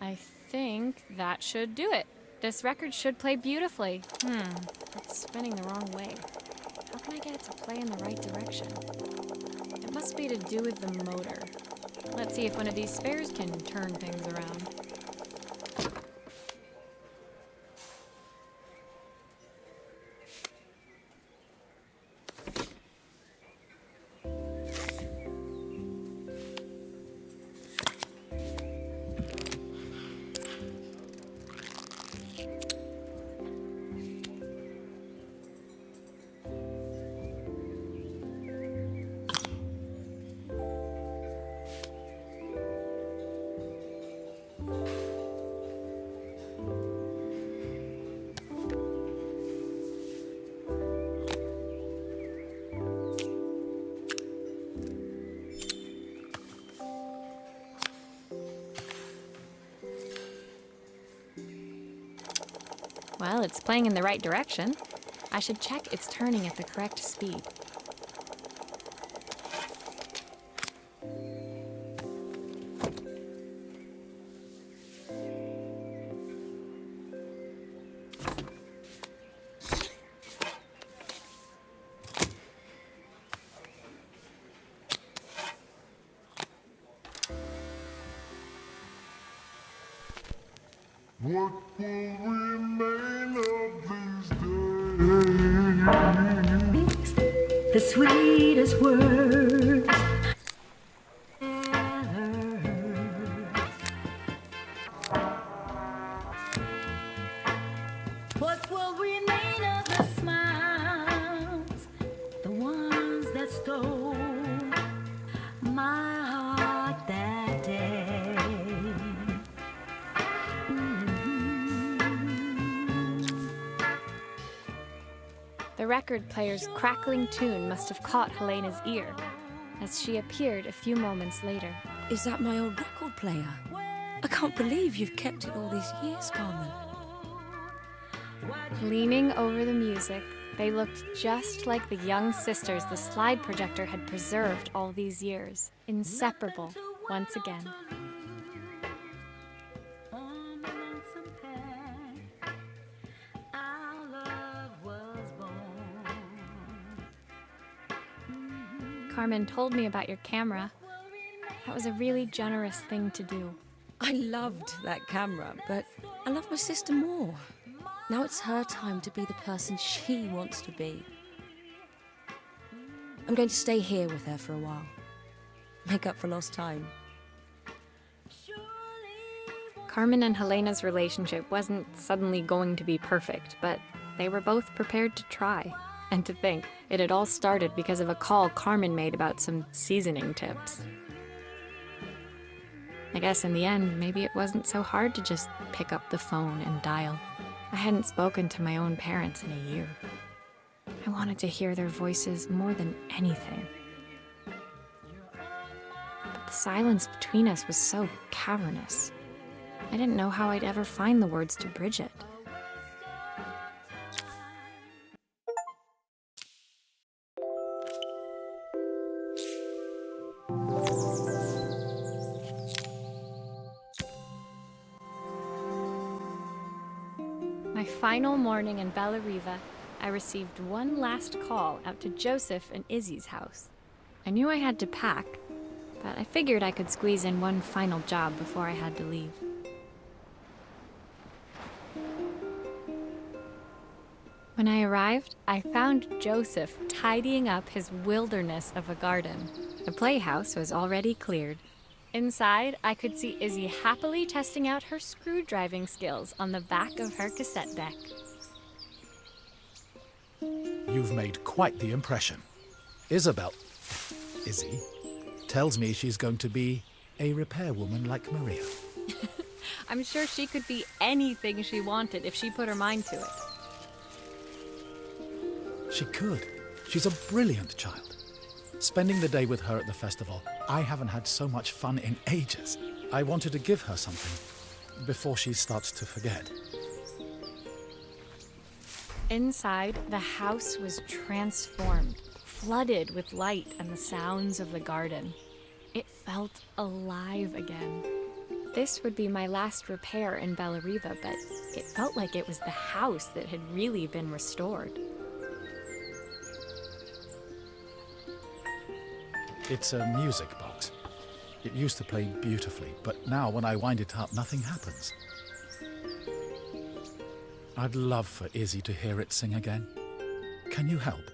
I think that should do it. This record should play beautifully. It's spinning the wrong way. How can I get it to play in the right direction? It must be to do with the motor. Let's see if one of these spares can turn things around. Well, it's playing in the right direction. I should check it's turning at the correct speed. What will remain of these days? The sweetest words what will remain of the smiles, the ones that stole my heart that day? The record player's crackling tune must have caught Helena's ear, as she appeared a few moments later. Is that my old record player? I can't believe you've kept it all these years, Carmen. Leaning over the music, they looked just like the young sisters the slide projector had preserved all these years, inseparable once again. Carmen told me about your camera. That was a really generous thing to do. I loved that camera, but I love my sister more. Now it's her time to be the person she wants to be. I'm going to stay here with her for a while. Make up for lost time. Carmen and Helena's relationship wasn't suddenly going to be perfect, but they were both prepared to try. And to think, it had all started because of a call Carmen made about some seasoning tips. I guess in the end, maybe it wasn't so hard to just pick up the phone and dial. I hadn't spoken to my own parents in a year. I wanted to hear their voices more than anything. But the silence between us was so cavernous. I didn't know how I'd ever find the words to bridge it. My final morning in Bellariva, I received one last call out to Joseph and Izzy's house. I knew I had to pack, but I figured I could squeeze in one final job before I had to leave. When I arrived, I found Joseph tidying up his wilderness of a garden. The playhouse was already cleared. Inside, I could see Izzy happily testing out her screw-driving skills on the back of her cassette deck. You've made quite the impression. Izzy, tells me she's going to be a repairwoman like Maria. I'm sure she could be anything she wanted if she put her mind to it. She could. She's a brilliant child. Spending the day with her at the festival, I haven't had so much fun in ages. I wanted to give her something before she starts to forget. Inside, the house was transformed, flooded with light and the sounds of the garden. It felt alive again. This would be my last repair in Bellariva, but it felt like it was the house that had really been restored. It's a music box. It used to play beautifully, but now when I wind it up, nothing happens. I'd love for Izzy to hear it sing again. Can you help?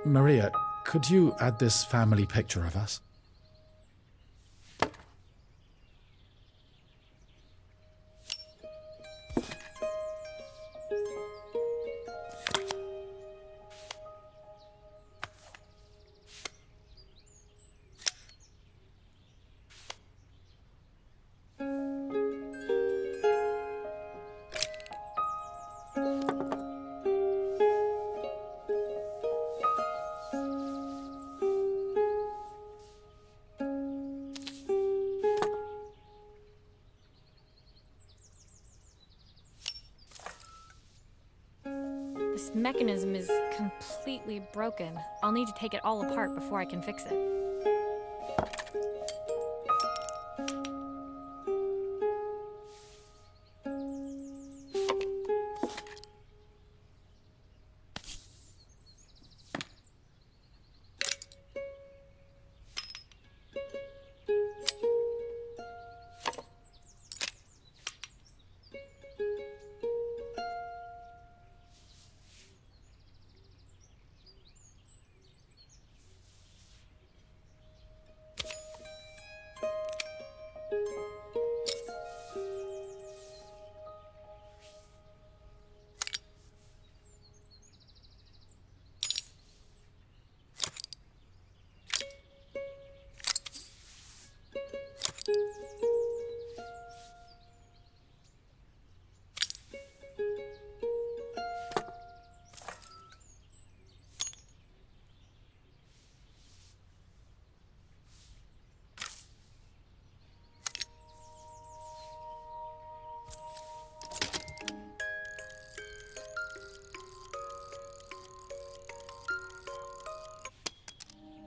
Maria, could you add this family picture of us? This mechanism is completely broken. I'll need to take it all apart before I can fix it.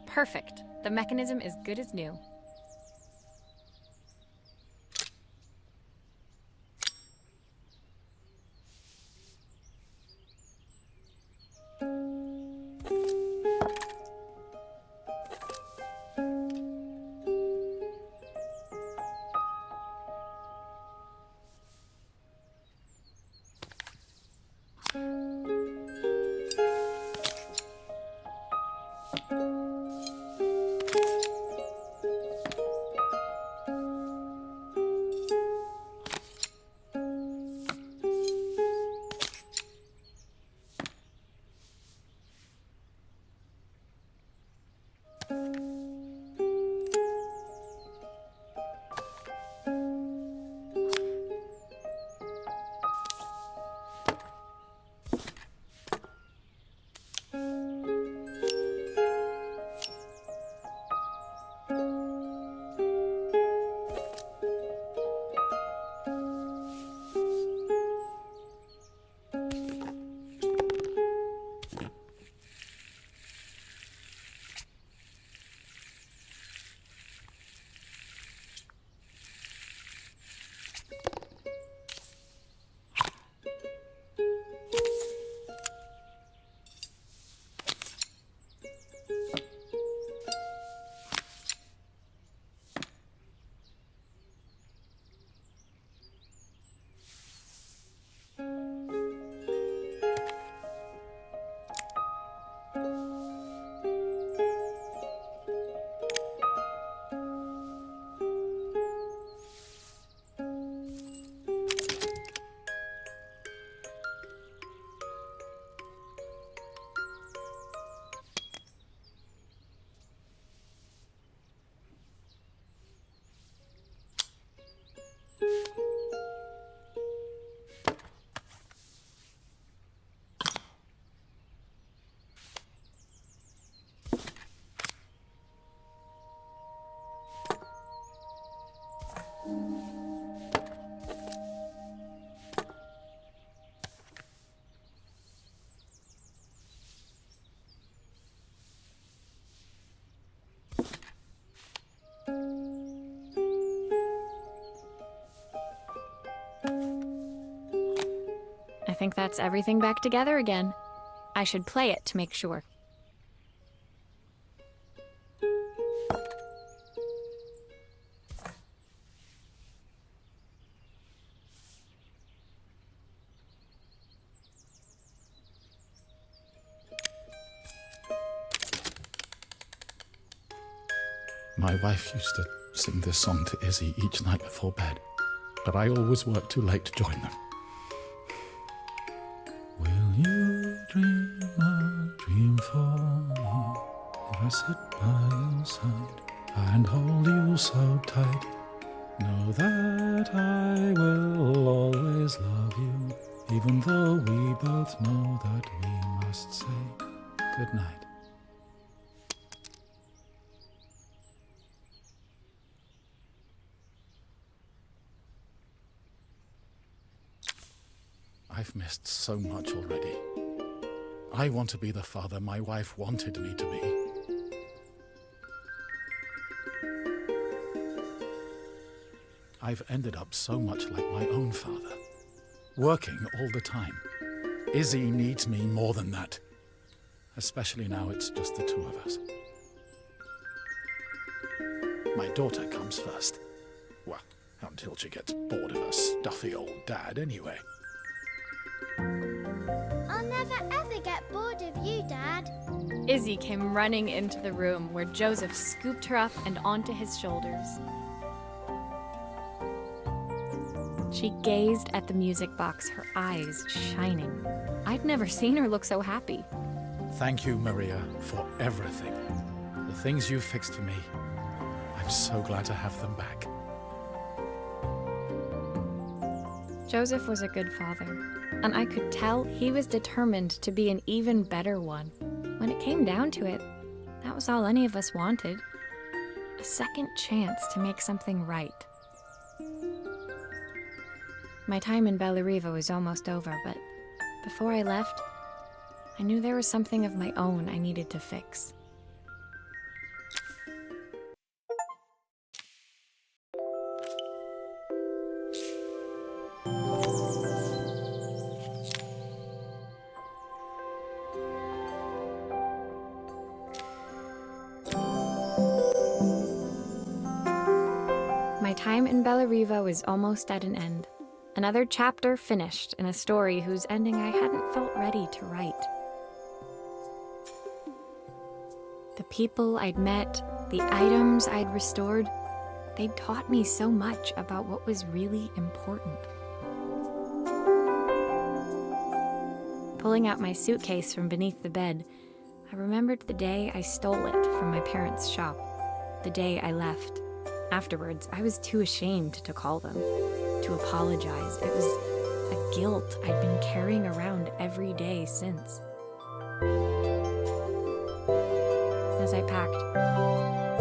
Perfect. The mechanism is good as new. think that's everything back together again. I should play it to make sure. My wife used to sing this song to Izzy each night before bed, but I always worked too late to join them. Will you dream a dream for me if I sit by your side and hold you so tight? Know that I will always love you, even though we both know that we must say goodnight. I've missed so much already. I want to be the father my wife wanted me to be. I've ended up so much like my own father, working all the time. Izzy needs me more than that, especially now it's just the two of us. My daughter comes first. Well, until she gets bored of her stuffy old dad anyway. I'll never ever get bored of you, Dad. Izzy came running into the room where Joseph scooped her up and onto his shoulders. She gazed at the music box, her eyes shining. I'd never seen her look so happy. Thank you, Maria, for everything. The things you fixed for me. I'm so glad to have them back. Joseph was a good father, and I could tell he was determined to be an even better one. When it came down to it, that was all any of us wanted. A second chance to make something right. My time in Bellariva was almost over, but before I left, I knew there was something of my own I needed to fix. My time in Bellariva was almost at an end. Another chapter finished in a story whose ending I hadn't felt ready to write. The people I'd met, the items I'd restored, they'd taught me so much about what was really important. Pulling out my suitcase from beneath the bed, I remembered the day I stole it from my parents' shop, the day I left. Afterwards, I was too ashamed to call them, to apologize. It was a guilt I'd been carrying around every day since. As I packed,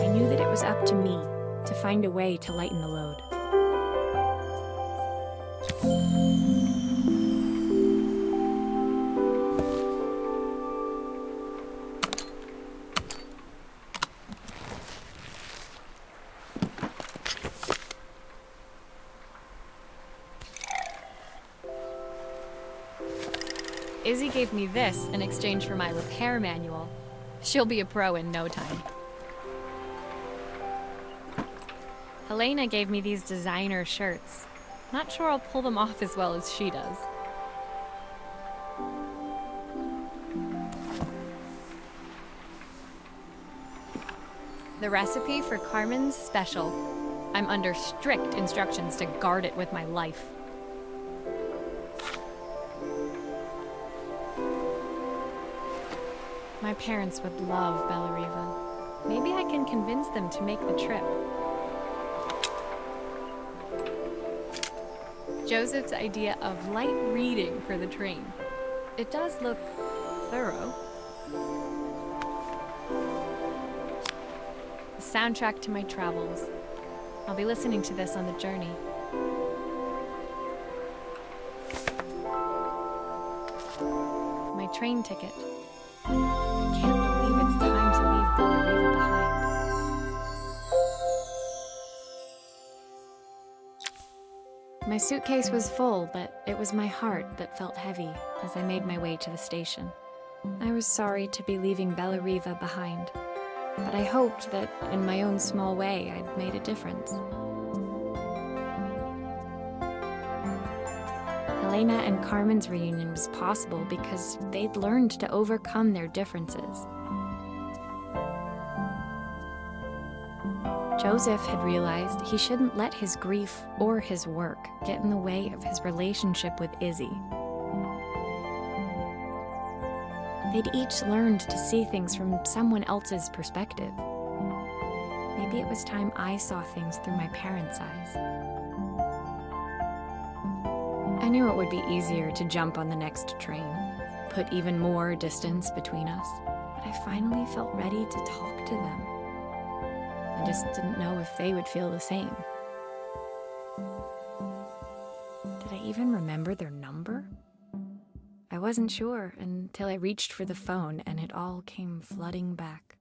I knew that it was up to me to find a way to lighten the load. Izzy gave me this in exchange for my repair manual. She'll be a pro in no time. Helena gave me these designer shirts. Not sure I'll pull them off as well as she does. The recipe for Carmen's special. I'm under strict instructions to guard it with my life. My parents would love Bellariva. Maybe I can convince them to make the trip. Joseph's idea of light reading for the train. It does look thorough. The soundtrack to my travels. I'll be listening to this on the journey. My train ticket. I can't believe it's time to leave Bellariva behind. My suitcase was full, but it was my heart that felt heavy as I made my way to the station. I was sorry to be leaving Bellariva behind, but I hoped that in my own small way I'd made a difference. Helena and Carmen's reunion was possible because they'd learned to overcome their differences. Joseph had realized he shouldn't let his grief or his work get in the way of his relationship with Izzy. They'd each learned to see things from someone else's perspective. Maybe it was time I saw things through my parents' eyes. I knew it would be easier to jump on the next train, put even more distance between us, but I finally felt ready to talk to them. I just didn't know if they would feel the same. Did I even remember their number? I wasn't sure until I reached for the phone and it all came flooding back.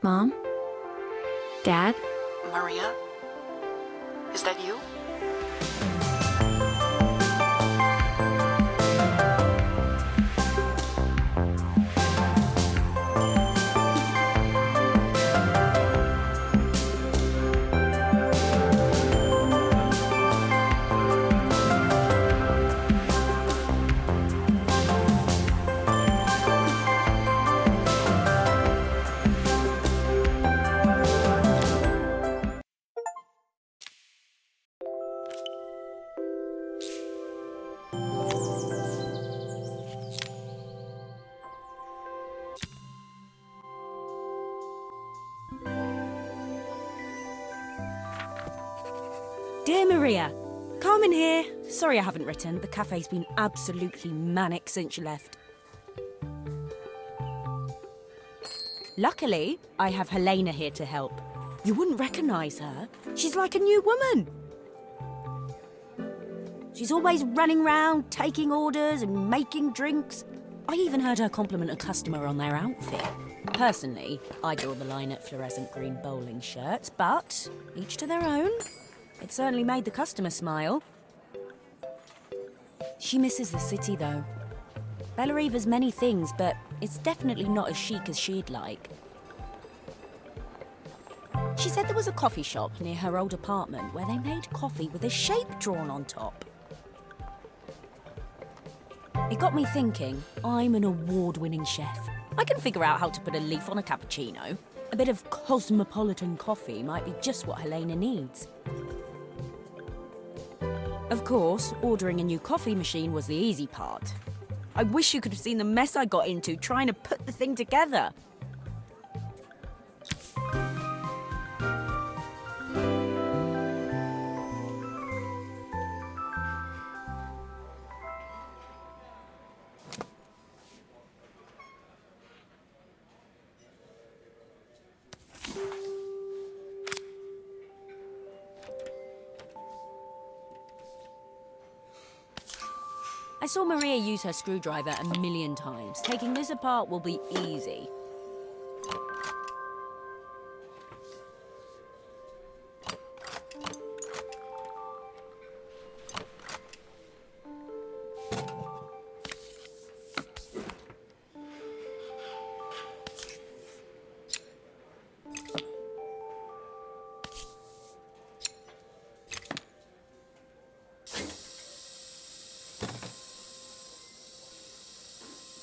Mom? Dad? Maria? Is that you? Dear Maria, Carmen here. Sorry I haven't written. The cafe's been absolutely manic since you left. Luckily, I have Helena here to help. You wouldn't recognise her. She's like a new woman. She's always running round, taking orders and making drinks. I even heard her compliment a customer on their outfit. Personally, I draw the line at fluorescent green bowling shirts, but each to their own. It certainly made the customer smile. She misses the city, though. Bellariva's many things, but it's definitely not as chic as she'd like. She said there was a coffee shop near her old apartment where they made coffee with a shape drawn on top. It got me thinking, I'm an award-winning chef. I can figure out how to put a leaf on a cappuccino. A bit of cosmopolitan coffee might be just what Helena needs. Of course, ordering a new coffee machine was the easy part. I wish you could have seen the mess I got into trying to put the thing together. I saw Maria use her screwdriver a million times. Taking this apart will be easy.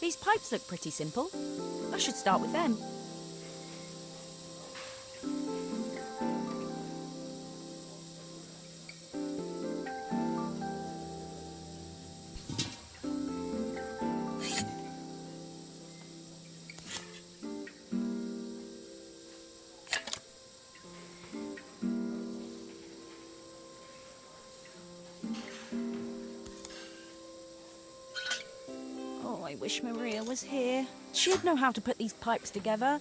These pipes look pretty simple. I should start with them. I wish Maria was here. She'd know how to put these pipes together.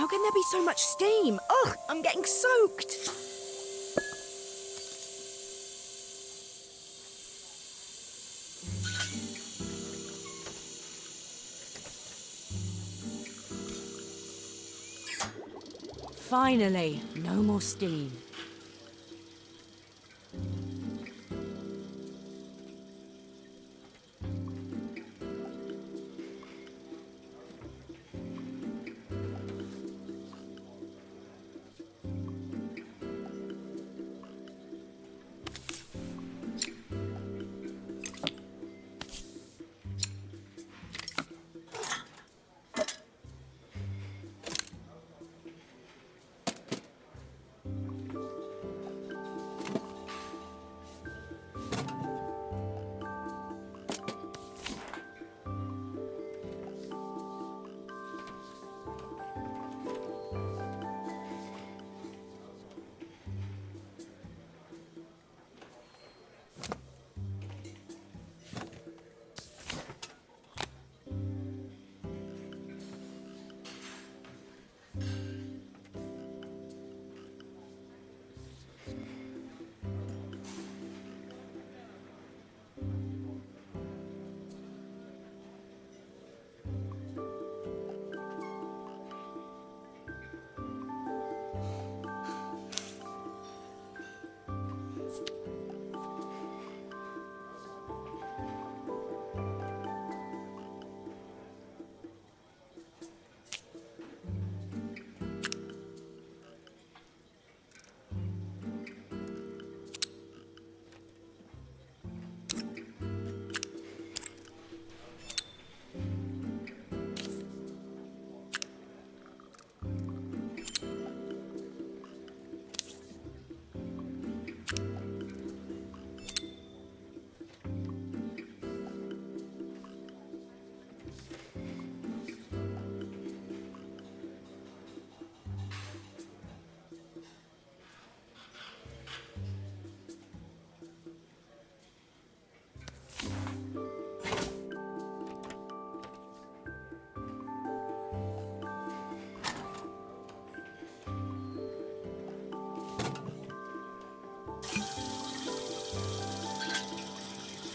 How can there be so much steam? Ugh, I'm getting soaked. Finally, no more steam.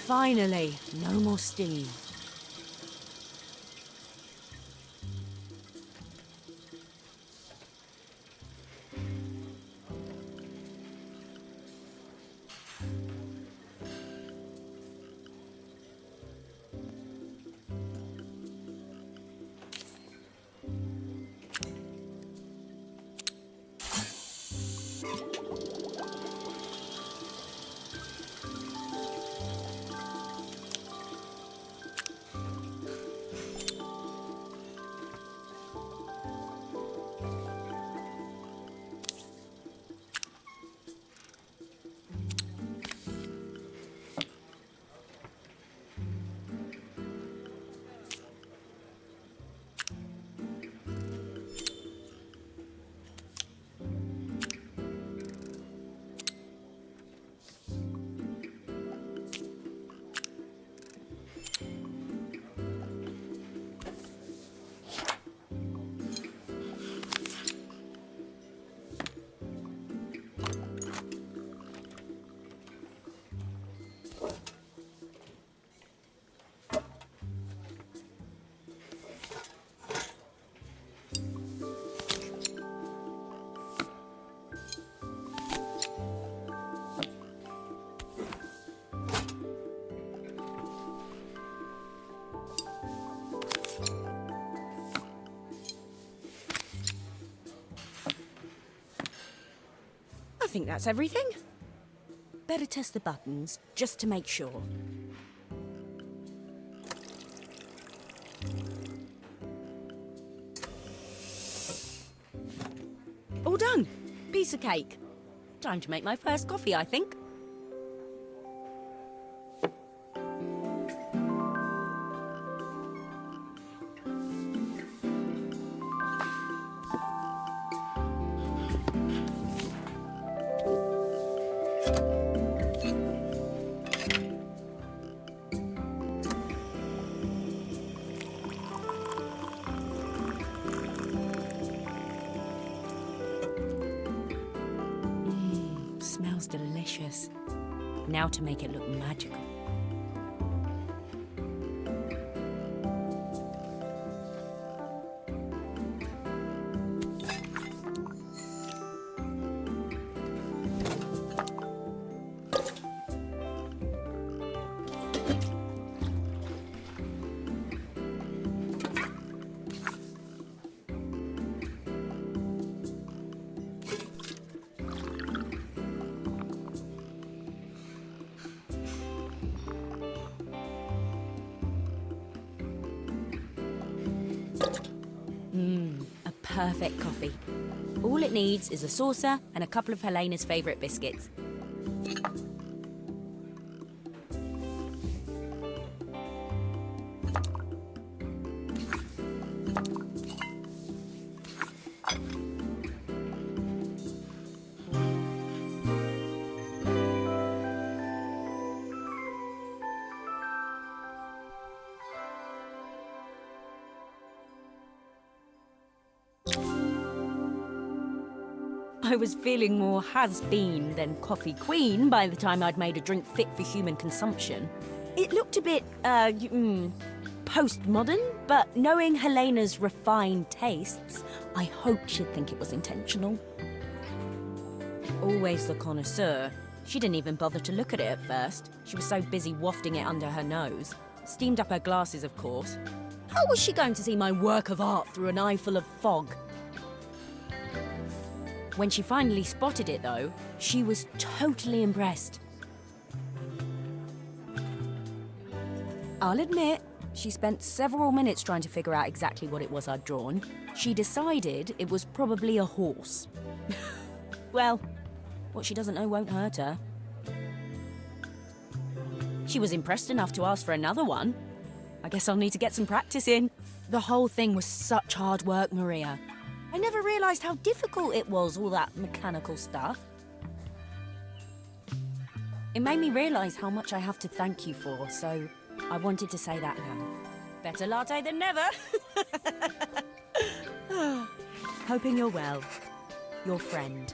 Finally, no more steam. I think that's everything. Better test the buttons, just to make sure. All done. Piece of cake. Time to make my first coffee, I think. gorgeous. Now to make it look magical. A perfect coffee. All it needs is a saucer and a couple of Helena's favourite biscuits. I was feeling more has-been than coffee queen by the time I'd made a drink fit for human consumption. It looked a bit, postmodern, but knowing Helena's refined tastes, I hoped she'd think it was intentional. Always the connoisseur. She didn't even bother to look at it at first. She was so busy wafting it under her nose. Steamed up her glasses, of course. How was she going to see my work of art through an eye full of fog? When she finally spotted it, though, she was totally impressed. I'll admit, she spent several minutes trying to figure out exactly what it was I'd drawn. She decided it was probably a horse. Well, what she doesn't know won't hurt her. She was impressed enough to ask for another one. I guess I'll need to get some practice in. The whole thing was such hard work, Maria. I never realised how difficult it was, all that mechanical stuff. It made me realise how much I have to thank you for, so I wanted to say that now. Better latte than never. Hoping you're well. Your friend.